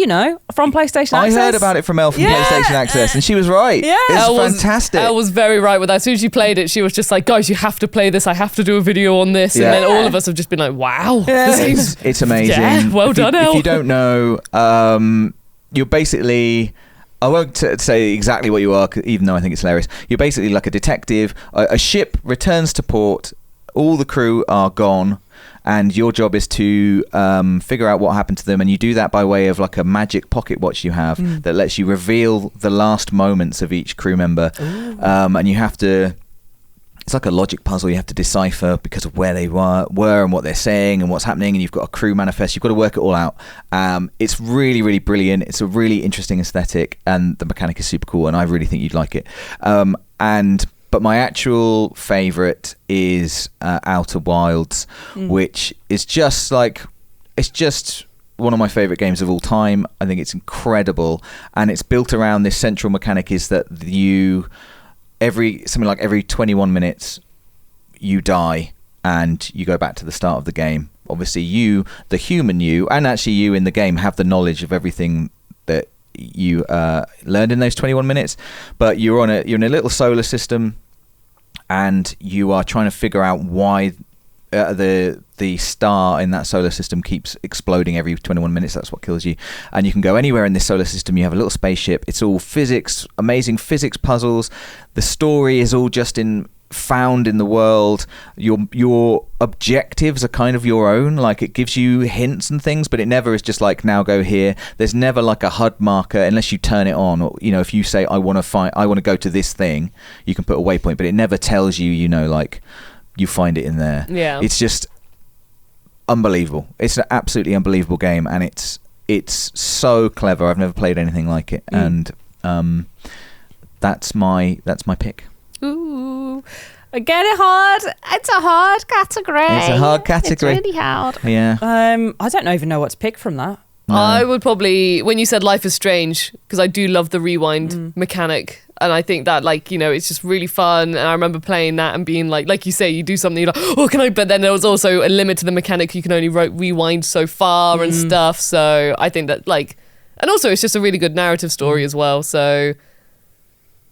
from PlayStation Access. I heard about it from Elle from PlayStation Access, and she was right. Yeah. It's fantastic. Elle was very right with that. As soon as she played it, she was just like, guys, you have to play this. I have to do a video on this. And then all of us have just been like, wow. It's amazing. Yeah, well done, Elle. If you don't know, you're basically... I won't say exactly what you are, even though I think it's hilarious. You're basically like a detective. A ship returns to port. All the crew are gone. And your job is to figure out what happened to them. And you do that by way of like a magic pocket watch you have that lets you reveal the last moments of each crew member. And you have to... It's like a logic puzzle you have to decipher because of where they were and what they're saying and what's happening, and you've got a crew manifest. You've got to work it all out. It's really, really brilliant. It's a really interesting aesthetic, and the mechanic is super cool, and I really think you'd like it. But my actual favourite is Outer Wilds, which is just one of my favourite games of all time. I think it's incredible, and it's built around this central mechanic is that every 21 minutes you die and you go back to the start of the game. Obviously you, the human you, and actually you in the game have the knowledge of everything that you learned in those 21 minutes, but you're in a little solar system and you are trying to figure out why the star in that solar system keeps exploding every 21 minutes. That's what kills you. And you can go anywhere in this solar system. You have a little spaceship. It's all physics, amazing physics puzzles. The story is all just found in the world. Your objectives are kind of your own. Like, it gives you hints and things, but it never is just like, now go here. There's never like a HUD marker unless you turn it on, or if you say I want to go to this thing, you can put a waypoint, but it never tells you, like you find it in there. Yeah, it's just unbelievable. It's an absolutely unbelievable game, and it's so clever. I've never played anything like it, and that's my pick. Ooh, I get it hard. It's a hard category. It's a hard category. It's really hard. Yeah. I don't even know what to pick from that. No. I would probably, when you said Life is Strange, because I do love the rewind mechanic, and I think that, like, it's just really fun. And I remember playing that and being like you say, you do something, you're like, oh, can I? But then there was also a limit to the mechanic. You can only rewind so far and stuff. So I think that, and also it's just a really good narrative story as well. So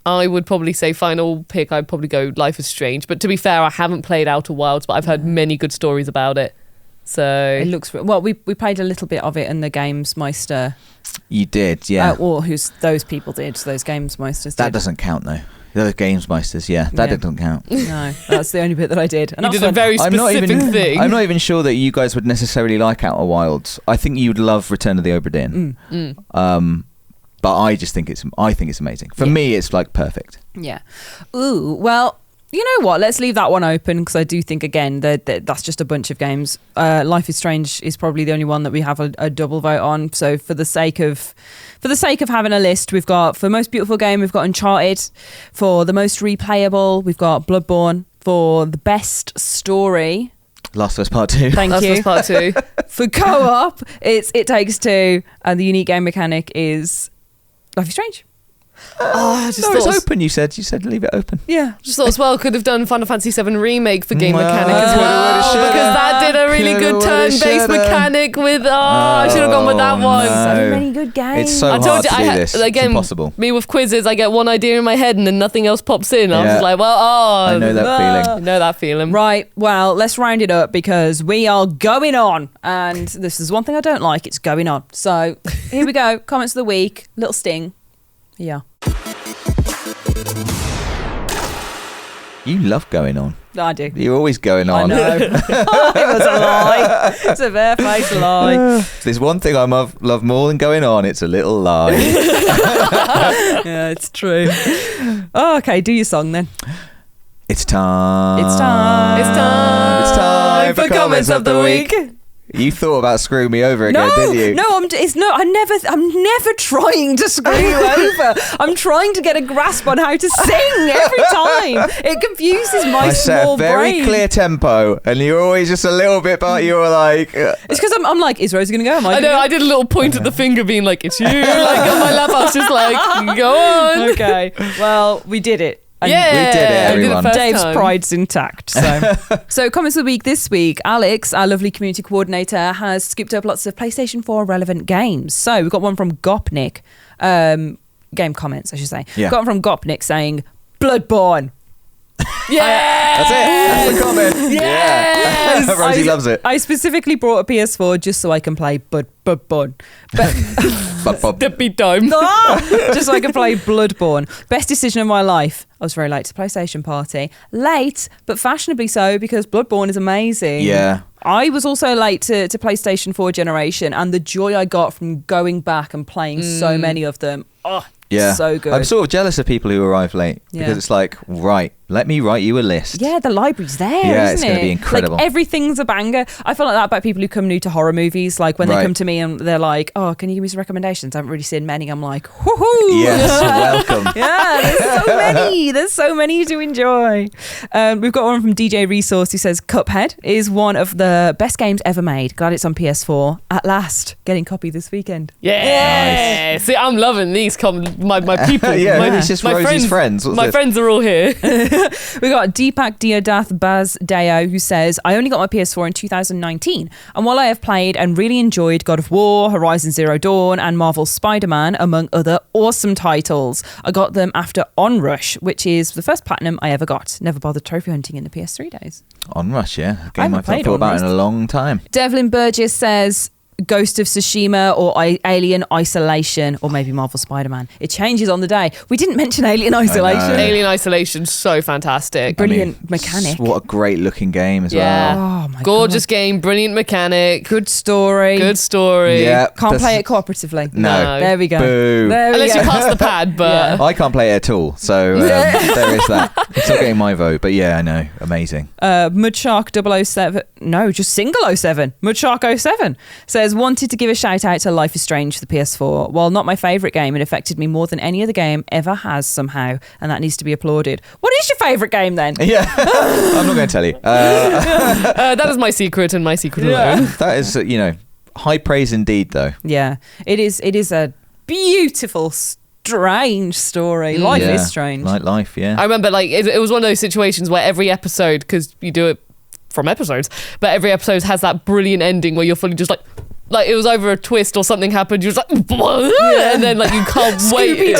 I would probably say final pick, I'd probably go Life is Strange. But to be fair, I haven't played Outer Wilds, but I've heard many good stories about it. So it looks well. We played a little bit of it in the Games Meister. You did, yeah. Or those people did. Those Games Meisters. That doesn't count though. The Games Meisters, that doesn't count. No, that's the only bit that I did. And you did a very specific thing. I'm not even sure that you guys would necessarily like Outer Wilds. I think you'd love Return of the Obra Dinn. But I just think it's amazing. For me, it's like perfect. Yeah. Ooh, well, you know what? Let's leave that one open, because I do think, again, that's just a bunch of games. Life is Strange is probably the only one that we have a double vote on. So for the sake of having a list, we've got, for most beautiful game, we've got Uncharted. For the most replayable, we've got Bloodborne. For the best story, Last of Us Part 2. Thank you. Last of Us Part 2. For co-op, It Takes Two, and the unique game mechanic is Life is Strange. I just thought it's open. You said leave it open. Yeah, just thought as well could have done Final Fantasy VII Remake for game Well, mechanic as well, because that did a really good turn-based mechanic with. I should have gone with that one. No. So many good games. It's so I told hard you, to do this. Again, it's impossible. Me with quizzes, I get one idea in my head and then nothing else pops in. I was just like, I know that feeling. I know that feeling. Right, well, let's round it up, because we are going on, and this is one thing I don't like, it's going on. So here we go. Comments of the week, little sting. Yeah. You love going on. I do. You're always going on. I know. It was a lie. It's a barefaced lie. There's one thing I love more than going on. It's a little lie. Yeah, it's true. Oh, okay, do your song then. It's time. It's time. It's time. It's time for comments of the week. You thought about screwing me over again, didn't you? No, I'm never trying to screw you over. I'm trying to get a grasp on how to sing every time. It confuses my I set small a very brain. clear tempo, and you're always just a little bit, but you were like... It's because I'm like, is Rosie going to go? Am I know, I did a little point of the finger being like, it's you. Like on my lap, I was just like, go on. Okay, well, we did it. And Yeah, we did it, everyone. first Dave's time. pride's intact. So comments of the week this week. Alex, our lovely community coordinator, has scooped up lots of PlayStation 4 relevant games. So we've got one from Gopnik, game comments, I should say. Yeah. Got one from Gopnik saying, Bloodborne. Yeah. That's it. That's the comment. Yes. Yeah. Rosie loves it. I specifically brought a PS4 just so I can play Bloodborne. Dippy dome. Just so I can play Bloodborne. Best decision of my life. I was very late to the PlayStation party. Late, but fashionably so, because Bloodborne is amazing. Yeah. I was also late to PlayStation 4 generation, and the joy I got from going back and playing so many of them. Oh, Yeah. so good. I'm sort of jealous of people who arrive late, because it's like, right, let me write you a list. Yeah, the library's there, Yeah, isn't it's it? gonna be incredible. Like, everything's a banger. I feel like that about people who come new to horror movies. Like, when they come to me and they're like, oh, can you give me some recommendations? I haven't really seen many. I'm like, woohoo! Yes, welcome. Yeah, there's so many. There's so many to enjoy. We've got one from DJ Resource who says, Cuphead is one of the best games ever made. Glad it's on PS4. At last, getting copy this weekend. Yeah. See, I'm loving these just come. My people. Yeah, my, it's just my Rosie's friends. What's my this? friends are all here. We got Deepak Deodath Baz Deo, who says, I only got my PS4 in 2019, and while I have played and really enjoyed God of War, Horizon Zero Dawn, and Marvel's Spider-Man, among other awesome titles, I got them after Onrush, which is the first platinum I ever got. Never bothered trophy hunting in the PS3 days. Onrush, yeah. A I game haven't I've played thought about Onrush. in a long time. Devlin Burgess says Ghost of Tsushima or Alien Isolation, or maybe Marvel Spider-Man. It changes on the day. We didn't mention Alien Isolation. Alien Isolation's so fantastic. Brilliant mechanic. What a great looking game as Yeah. well. Oh my Gorgeous God. game, brilliant mechanic, Good story. good story. Yeah. Can't play it cooperatively. No. There we go. Boo. There we Unless go. you pass the pad, but I can't play it at all, so there is that. It's not getting my vote, but yeah, I know. Amazing. Mudshark 007, no, just single 07. Mudshark 07 says, wanted to give a shout out to Life is Strange for the PS4. While not my favourite game, it affected me more than any other game ever has somehow, and that needs to be applauded. What is your favourite game then? Yeah. I'm not going to tell you. that is my secret and my secret alone. That is, high praise indeed, though. Yeah, it is a beautiful, strange story. Life Yeah. is strange. Like life, yeah. I remember it was one of those situations where every episode, because you do it from episodes, but every episode has that brilliant ending where you're fully just like it was either a twist or something happened. You was like, and then you can't wait.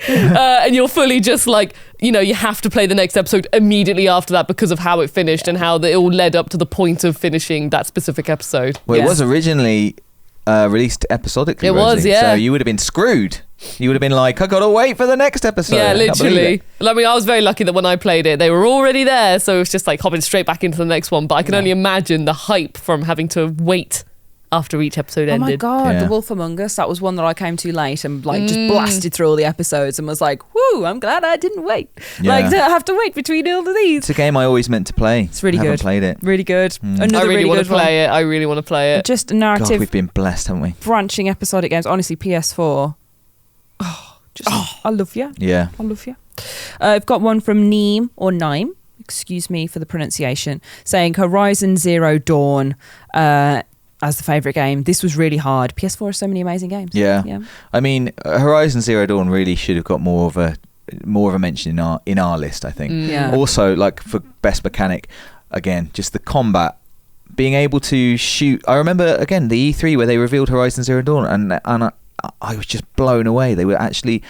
And you're fully just you have to play the next episode immediately after that because of how it finished and how it all led up to the point of finishing that specific episode. Well, Yeah. it was originally released episodically. It was, Rosie, yeah. So you would have been screwed. You would have been like, I got to wait for the next episode. Yeah, I can't believe literally. it. I was very lucky that when I played it, they were already there, so it was just hopping straight back into the next one. But I can only imagine the hype from having to wait after each episode Oh ended. my God, Yeah. The Wolf Among Us, that was one that I came to late and just blasted through all the episodes and was like, whoo, I'm glad I didn't wait. Yeah. To have to wait between all of these. It's a game I always meant to play. It's really I haven't good. played it. Really good. I Another really want to good one. play it. I really want to play it. Just God, narrative we've been blessed, haven't we? branching episodic games. Honestly, PS4. I love you. Yeah. I love you. I've got one from Neem or Nime, excuse me for the pronunciation, saying Horizon Zero Dawn as the favourite game. This was really hard. PS4 has so many amazing games. Yeah. I mean, Horizon Zero Dawn really should have got more of a mention in our list, I think. Yeah. Also, for best mechanic, again, just the combat, being able to shoot. I remember again the E3 where they revealed Horizon Zero Dawn, and I was just blown away. They were actually.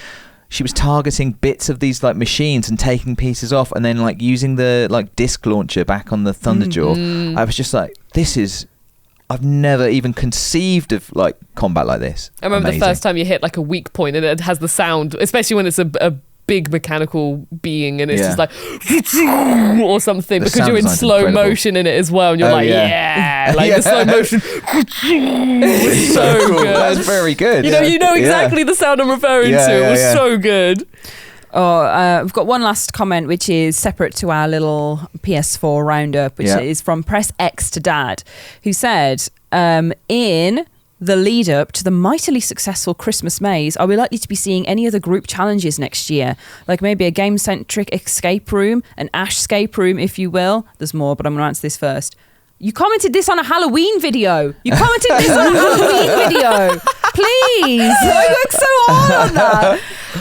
She was targeting bits of these machines and taking pieces off, and then using the disc launcher back on the Thunderjaw. I was just like, this is. I've never even conceived of combat like this. I remember Amazing. the first time you hit a weak point and it has the sound, especially when it's a big mechanical being and it's Yeah. just or something The because sound you're in design's slow incredible. motion in it as well, and you're Oh, yeah. yeah. The slow motion. It's so Cool. good. That's very good. You know exactly the sound I'm referring Yeah, to. It was yeah. so good. We've got one last comment, which is separate to our little PS4 roundup, which is from Press X to Dad, who said, in the lead up to the mightily successful Christmas maze, are we likely to be seeing any other group challenges next year? Like maybe a game-centric escape room, an Ash-scape room, if you will. There's more, but I'm going to answer this first. You commented this on a Halloween video. Please. I worked so hard on that.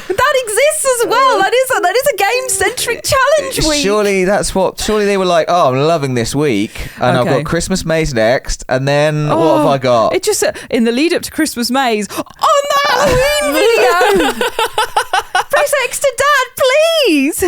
That exists as well. That is a game-centric challenge week. Surely they were like, oh, I'm loving this week, and I've Okay. got Christmas Maze next, and then what have I got? It just in the lead up to Christmas maze on the Halloween video. Press X to Dad, please.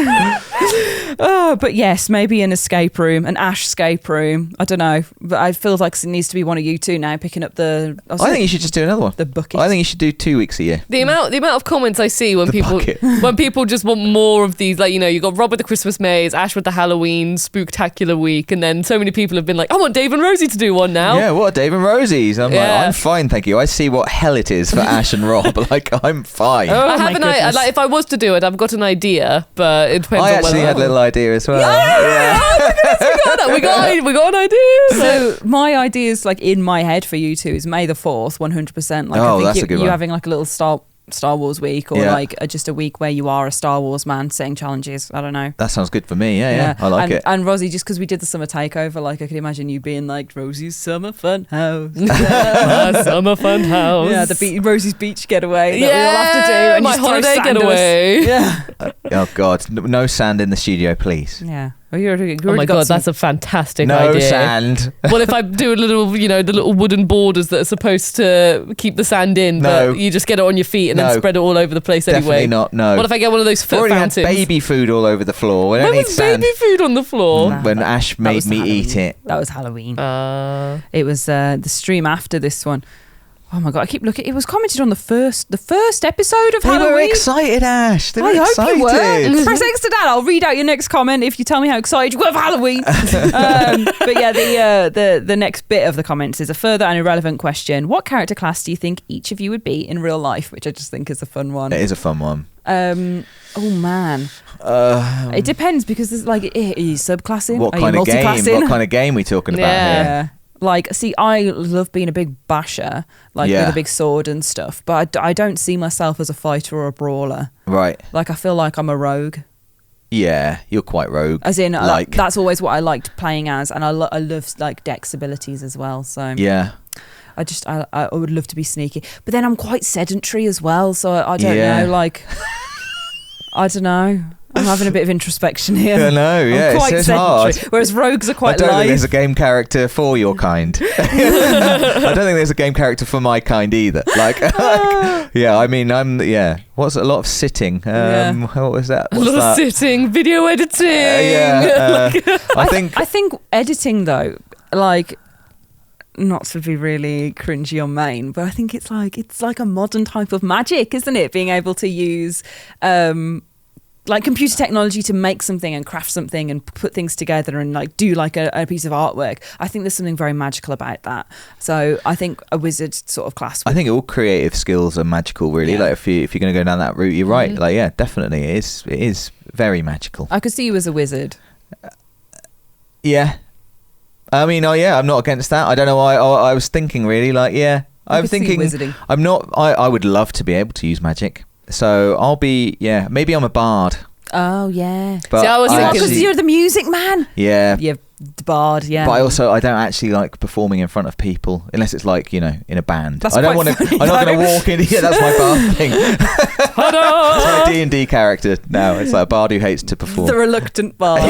But yes, maybe an escape room, an Ash escape room. I don't know, but I feel like it needs to be one of you two now picking up the. I think you should just do another one. The bucket. I think you should do 2 weeks a year. The amount of comments I see when The people just want more of these, you got Rob with the Christmas maze, Ash with the Halloween spooktacular week, and then so many people have been like, I want Dave and Rosie to do one now. Yeah, what, Dave and Rosie's? I'm Yeah. like, I'm fine, thank you. I see what hell it is for Ash and Rob. I'm fine. Oh, I my have an idea. goodness. If I was to do it, I've got an idea, but it depends I on actually whether had a little idea as well. we got an idea. So my ideas, in my head for you two, is May the 4th, 100%. Oh, I think that's a good you one. having a little Star Star Wars week, or Yeah. like just a week where you are a Star Wars man setting challenges. I don't know. That sounds good for me. Yeah. I like it. And Rosie, just because we did the summer takeover, like I could imagine you being like Rosie's summer fun house. My summer fun house. Yeah, Rosie's beach getaway that we all have to do. And my just throw holiday sand at us. getaway. Yeah. Oh God, no sand in the studio, please. Yeah. Oh my God, that's a fantastic No idea. sand. Well, if I do a little, the little wooden borders that are supposed to keep the sand in, No. but you just get it on your feet and then spread it all over the place Definitely anyway. not. No. What if I get one of those I've foot already fountains? had baby food all over the floor. We don't Where need was sand. baby food on the floor? When Ash made was me Halloween. eat it. That was Halloween. Uh, It was the stream after this one. Oh my God, I keep looking. It was commented on the first episode of They Halloween. were excited, Ash. They were I excited. hope you were. Press X to that. I'll read out your next comment if you tell me how excited you were for Halloween. But yeah, the next bit of the comments is a further and irrelevant question. What character class do you think each of you would be in real life? Which I just think is a fun one. It is a fun one. Oh man, it depends because there's like, are you subclassing? What Are kind you of game? multiclassing? What kind of game we talking about Yeah. here? Yeah. Like, see, I love being a big basher, like Yeah. with a big sword and stuff, but I don't see myself as a fighter or a brawler. Right. Like, I feel like I'm a rogue. Yeah, you're quite rogue. As in, Like- that's always what I liked playing as, and I love like Dex abilities as well. So Yeah. I would love to be sneaky, but then I'm quite sedentary as well. So I don't Yeah. know. Like, I don't know. I'm having a bit of introspection here. I know, yeah, I'm quite it's sedentary, hard. whereas rogues are I quite don't think live. there's a game character for your kind. I don't think there's a game character for my kind either. Yeah, I mean, what's a lot of sitting? What was that? a What's lot that? of sitting, video editing. I think I think editing though, like, not to be really cringy on main, but I think it's like a modern type of magic, isn't it? Being able to use like computer technology to make something and craft something and put things together and like do like a piece of artwork. I think there's something very magical about that. So I think a wizard sort of class. I think all creative skills are magical, really. Yeah. Like if you're going to go down that route, you're right. Like, yeah, definitely, it is very magical. I could see you as a wizard. Yeah, I mean, I'm not against that. I don't know why. I was thinking really, like, yeah, I'm could see thinking. wizarding. I'm not. I would love to be able to use magic. So I'll be. Yeah, maybe I'm a bard. Oh yeah. But See, I was thinking- Because you're the music man. Yeah. You're the bard. Yeah. But I don't actually like performing in front of people unless it's like, in a band. That's I don't quite want to. funny, I'm not going though. to walk in. Yeah, that's my bard thing. It's my D&D character now. It's like a bard who hates to perform. the reluctant bard.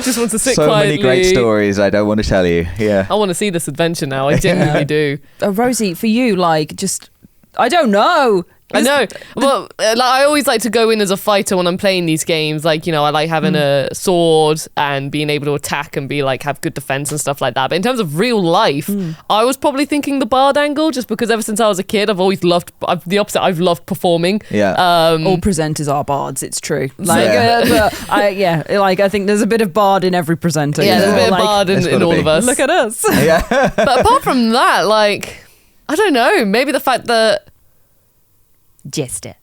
Just wants to sit So quietly. many great stories I don't want to tell you. Yeah. I want to see this adventure now. I genuinely do. Rosie, for you, like, just I don't know. I know. Well, I always like to go in as a fighter when I'm playing these games. Like, I like having a sword and being able to attack and be like have good defense and stuff like that. But in terms of real life, I was probably thinking the bard angle, just because ever since I was a kid, I've always loved the opposite. I've loved performing. Yeah. All presenters are bards. It's true. Like, Yeah. I think there's a bit of bard in every presenter. Yeah, you there's a know, bit of like, bard There's in gotta all be. of us. Look at us. Yeah. But apart from that, like, I don't know. Maybe the fact that Jester.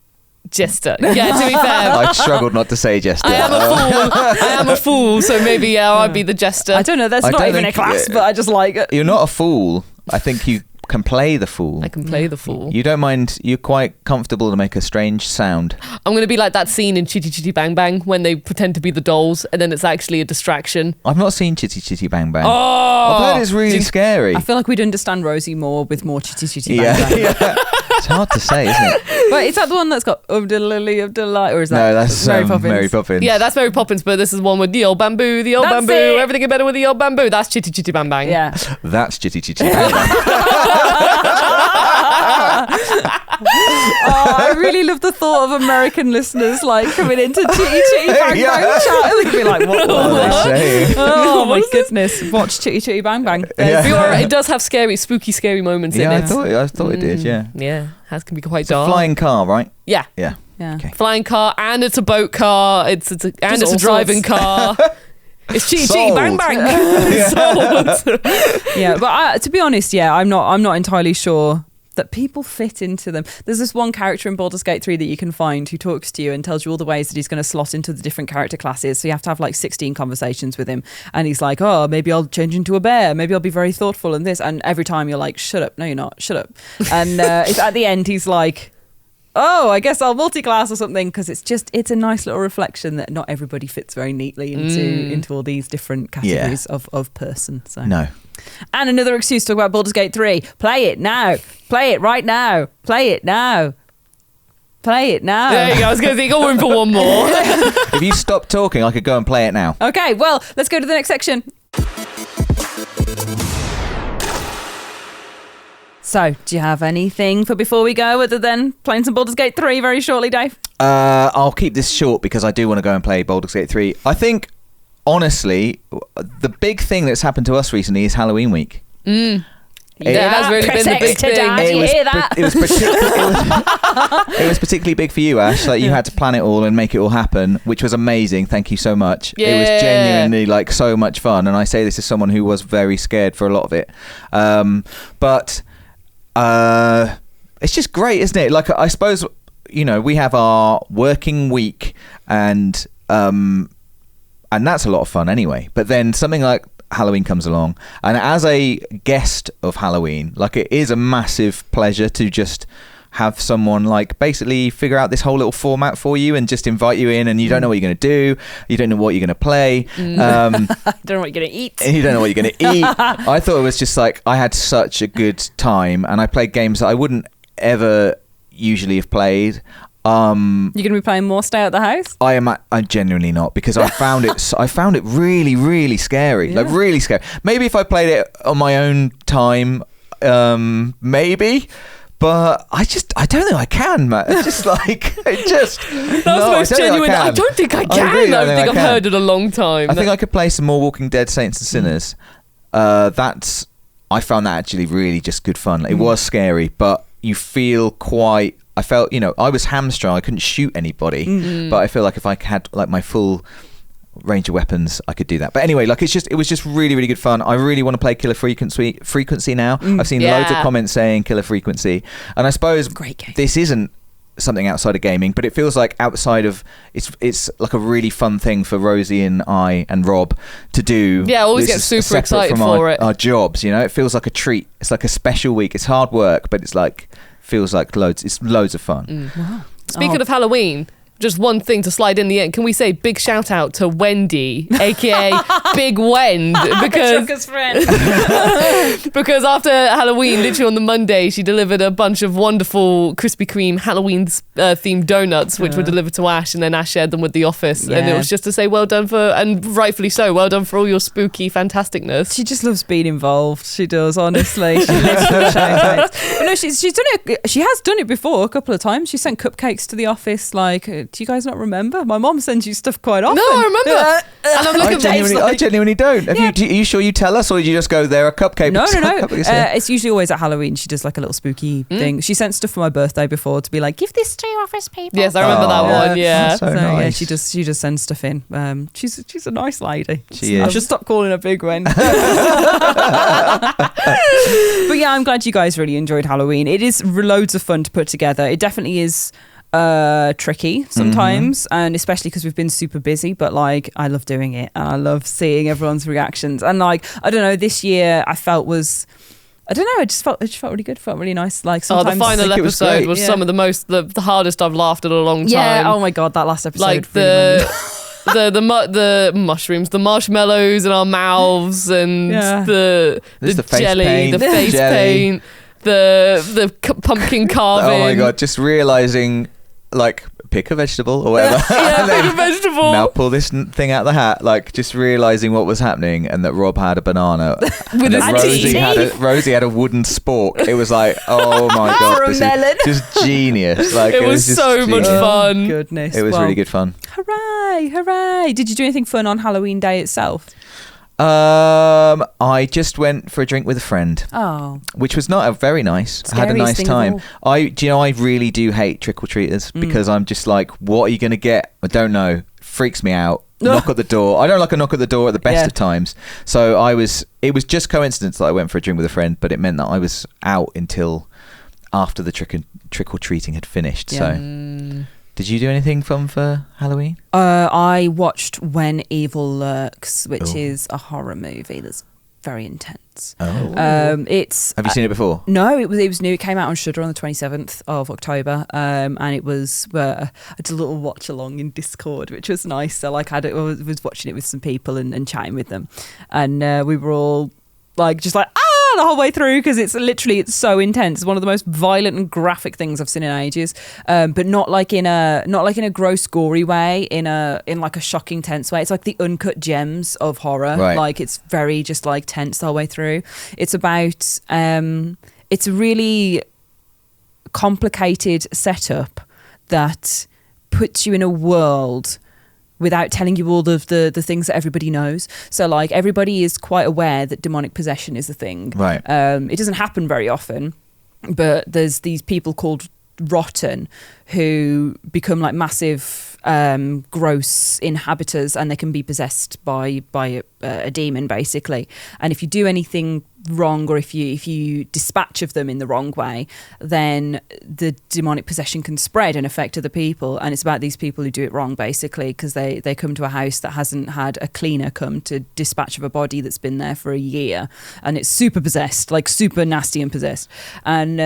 Jester. Yeah, to be fair. I struggled not to say Jester. I am a fool, so maybe I'd be the jester. I don't know. That's I not don't even a think- class, but I just like it. You're not a fool. I think you can play the fool. I can play the fool. You don't mind. You're quite comfortable to make a strange sound. I'm going to be like that scene in Chitty Chitty Bang Bang when they pretend to be the dolls and then it's actually a distraction. I've not seen Chitty Chitty Bang Bang. Oh! I've heard it's really scary. I feel like we'd understand Rosie more with more chitty chitty bang Yeah, bang. yeah. It's hard to say, isn't it? But is that the one that's got of the lily of delight, or is that No, that's Mary Poppins? Mary Poppins. Yeah, that's Mary Poppins, but this is one with the old bamboo, That's bamboo, it. everything is better with the old bamboo. That's Chitty Chitty Bang Bang. Yeah. That's Chitty Chitty Bang Bang. I really love the thought of American listeners like coming into Chitty Chitty Bang Yeah. Bang chat. They could be like, what? What are they saying? Oh my What is this? goodness! Watch Chitty Chitty Bang Bang. Yeah. It does have spooky, scary moments Yeah, in it. I thought it did. Yeah. Yeah, it can be quite It's a dark. flying car, right? Yeah, Yeah. Yeah. Okay. flying car, and it's a boat car. It's a all driving car. It's Chitty Chitty Bang Sold. Bang. Sold. Yeah, but to be honest, I'm not entirely sure that people fit into them. There's this one character in Baldur's Gate 3 that you can find who talks to you and tells you all the ways that he's going to slot into the different character classes. So you have to have like 16 conversations with him. And he's like, oh, maybe I'll change into a bear. Maybe I'll be very thoughtful and this. And every time you're like, shut up. No, you're not. Shut up. And it's at the end, he's like, oh, I guess I'll multi-class or something, because it's a nice little reflection that not everybody fits very neatly into all these different categories of person. So No. And another excuse to talk about Baldur's Gate 3. Play it now. Play it right now. Play it now. Play it now. There you go. I was going to think, go in for one more. If you stop talking, I could go and play it now. Okay, well, let's go to the next section. So, do you have anything for before we go other than playing some Baldur's Gate 3 very shortly, Dave? I'll keep this short because I do want to go and play Baldur's Gate 3. I think, honestly, the big thing that's happened to us recently is Halloween week. That has really been the big thing. It was particularly big for you, Ash. Like, you had to plan it all and make it all happen, which was amazing. Thank you so much. Yeah. It was genuinely like so much fun, and I say this as someone who was very scared for a lot of it. But it's just great, isn't it? Like, I suppose, you know, we have our working week, and that's a lot of fun anyway. But then something like Halloween comes along, and as a guest of Halloween, like, it is a massive pleasure to just have someone like basically figure out this whole little format for you and just invite you in, and you don't know what you're going to do, you don't know what you're going to play, don't know what you're going to eat, you don't know what you're going to eat. I thought it was just like, I had such a good time, and I played games that I wouldn't ever usually have played. You're going to be playing more Stay at the House? I'm genuinely not, because I found it really, really scary. Like, really scary. Maybe if I played it on my own time, maybe. But I don't think I can, Matt. It's just like, That's the most genuine. I don't think I can. I don't think I've heard it a long time. I think I could play some more Walking Dead Saints and Sinners. I found that actually really just good fun. It was scary, but you feel quite... I felt, you know, I was hamstrung. I couldn't shoot anybody, but I feel like if I had like my full range of weapons, I could do that. But anyway, like, it was just really, really good fun. I really want to play Killer Frequency now. I've seen loads of comments saying Killer Frequency, and I suppose this isn't something outside of gaming, but it feels like outside of it's like a really fun thing for Rosie and I and Rob to do. Yeah, I always get super excited for it. Our jobs, you know, it feels like a treat. It's like a special week. It's hard work, but it's like, feels like loads of fun. Wow. Speaking of Halloween, just one thing to slide in the end. Can we say big shout out to Wendy, aka Big Wend, because after Halloween, literally on the Monday, she delivered a bunch of wonderful Krispy Kreme Halloween themed donuts, which were delivered to Ash, and then Ash shared them with the office. And it was just to say well done and rightfully so, well done for all your spooky fantasticness. She just loves being involved. She does, honestly. She lives for the shout outs. But no, she's done it. She has done it before a couple of times. She sent cupcakes to the office. Like, do you guys not remember? My mom sends you stuff quite often. No, I remember. And I'm looking I genuinely don't. Are you sure you tell us, or did you just go, there are cupcakes? No. It's usually always at Halloween. She does like a little spooky thing. She sent stuff for my birthday before to be like, give this to your office people. Yes, I remember that one. Yeah. So nice. Yeah, she just sends stuff in. She's a nice lady. She is. I should stop calling her Big Wen. But yeah, I'm glad you guys really enjoyed Halloween. It is loads of fun to put together. It definitely is tricky sometimes, and especially because we've been super busy, but like, I love doing it, and I love seeing everyone's reactions. And like, I don't know, this year I felt it just felt really good, felt really nice. Like, sometimes the final episode was some of the hardest I've laughed at a long time. Yeah, oh my god, that last episode, like the mushrooms, the marshmallows in our mouths, and the jelly, the face paint, the pumpkin carving. Oh my god, just realising, like, pick a vegetable or whatever. Pick a vegetable. Now pull this thing out of the hat. Like, just realising what was happening, and that Rob had a banana. With his Rosie had a wooden spork. It was like, oh my god, for a melon. Is just genius. Like, it was so much fun. Oh, goodness. It was really good fun. Hooray. Did you do anything fun on Halloween Day itself? I just went for a drink with a friend. Oh, which was not very nice. I had a nice time. I really do hate trick-or-treaters because I'm just like, what are you going to get? I don't know. Freaks me out. Knock at the door. I don't like a knock at the door at the best of times. So it was just coincidence that I went for a drink with a friend, but it meant that I was out until after the trick or treating had finished. Yeah. So, did you do anything fun for Halloween? I watched When Evil Lurks, which Ooh. is a horror movie that's very intense. Oh. It's Have you seen it before? No, it was new. It came out on Shudder on the 27th of October, and it was I did a little watch along in Discord, which was nice. So like I was watching it with some people and chatting with them, and we were all like just like the whole way through because it's so intense. It's one of the most violent and graphic things I've seen in ages, but not like in a gross gory way, in like a shocking tense way. It's like the uncut gems of horror. Right. Like it's very just like tense the whole way through. It's about it's a really complicated setup that puts you in a world without telling you all of the things that everybody knows. So like everybody is quite aware that demonic possession is a thing. Right. It doesn't happen very often, but there's these people called Rotten who become like massive gross inhabitants, and they can be possessed by a demon basically. And if you do anything wrong, or if you dispatch of them in the wrong way, then the demonic possession can spread and affect other people. And it's about these people who do it wrong basically, because they come to a house that hasn't had a cleaner come to dispatch of a body that's been there for a year, and it's super possessed, like super nasty and possessed, and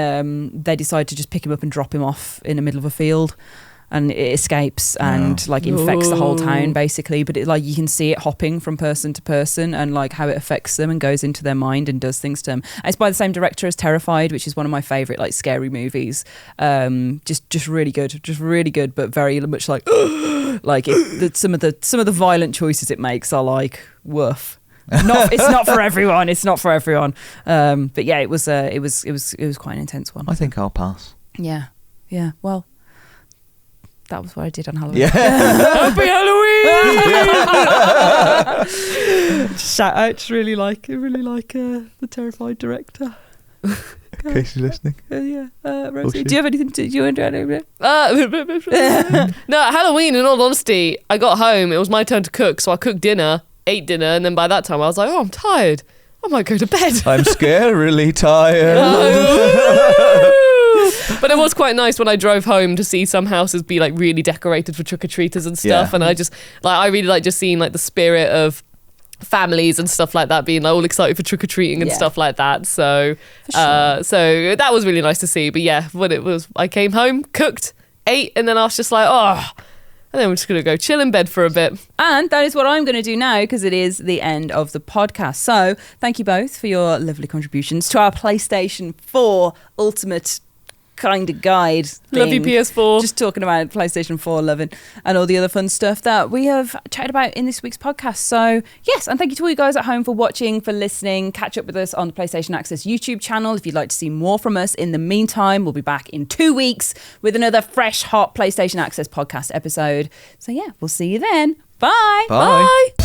they decide to just pick him up and drop him off in the middle of a field, and it escapes and like infects the whole town basically. But it, like you can see it hopping from person to person, and like how it affects them and goes into their mind and does things to them. And it's by the same director as Terrified, which is one of my favorite like scary movies. Just really good, but very much like like some of the violent choices it makes are like woof. It's not for everyone. It's not for everyone. But yeah, it was quite an intense one. I think I'll pass. Yeah. Well, that was what I did on Halloween. Yeah. Happy Halloween! Shout out! Just really like the Terrified director. In case you're listening. Yeah. Rosie, Oh, do you have anything? Do you want to do? No, Halloween, in all honesty, I got home, it was my turn to cook, so I cooked dinner, ate dinner, and then by that time I was like, I'm tired, I might go to bed. I'm scarily tired. But it was quite nice when I drove home to see some houses be like really decorated for trick-or-treaters and stuff. Yeah. And I really like just seeing like the spirit of families and stuff like that being like all excited for trick-or-treating and stuff like that. So so that was really nice to see. But yeah, when it was, I came home, cooked, ate, and then I was just like, and then we're just going to go chill in bed for a bit. And that is what I'm going to do now, because it is the end of the podcast. So thank you both for your lovely contributions to our PlayStation 4 Ultimate kind of guide thing. Love you, PS4. Just talking about PlayStation 4 loving and all the other fun stuff that we have chatted about in this week's podcast. So yes, and thank you to all you guys at home for watching, for listening. Catch up with us on the PlayStation Access YouTube channel if you'd like to see more from us. In the meantime, we'll be back in 2 weeks with another fresh hot PlayStation Access podcast episode. So yeah, we'll see you then. Bye. Bye. Bye.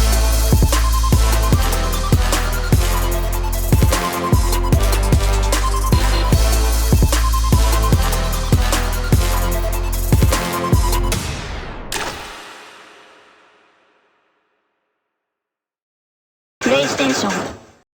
PlayStation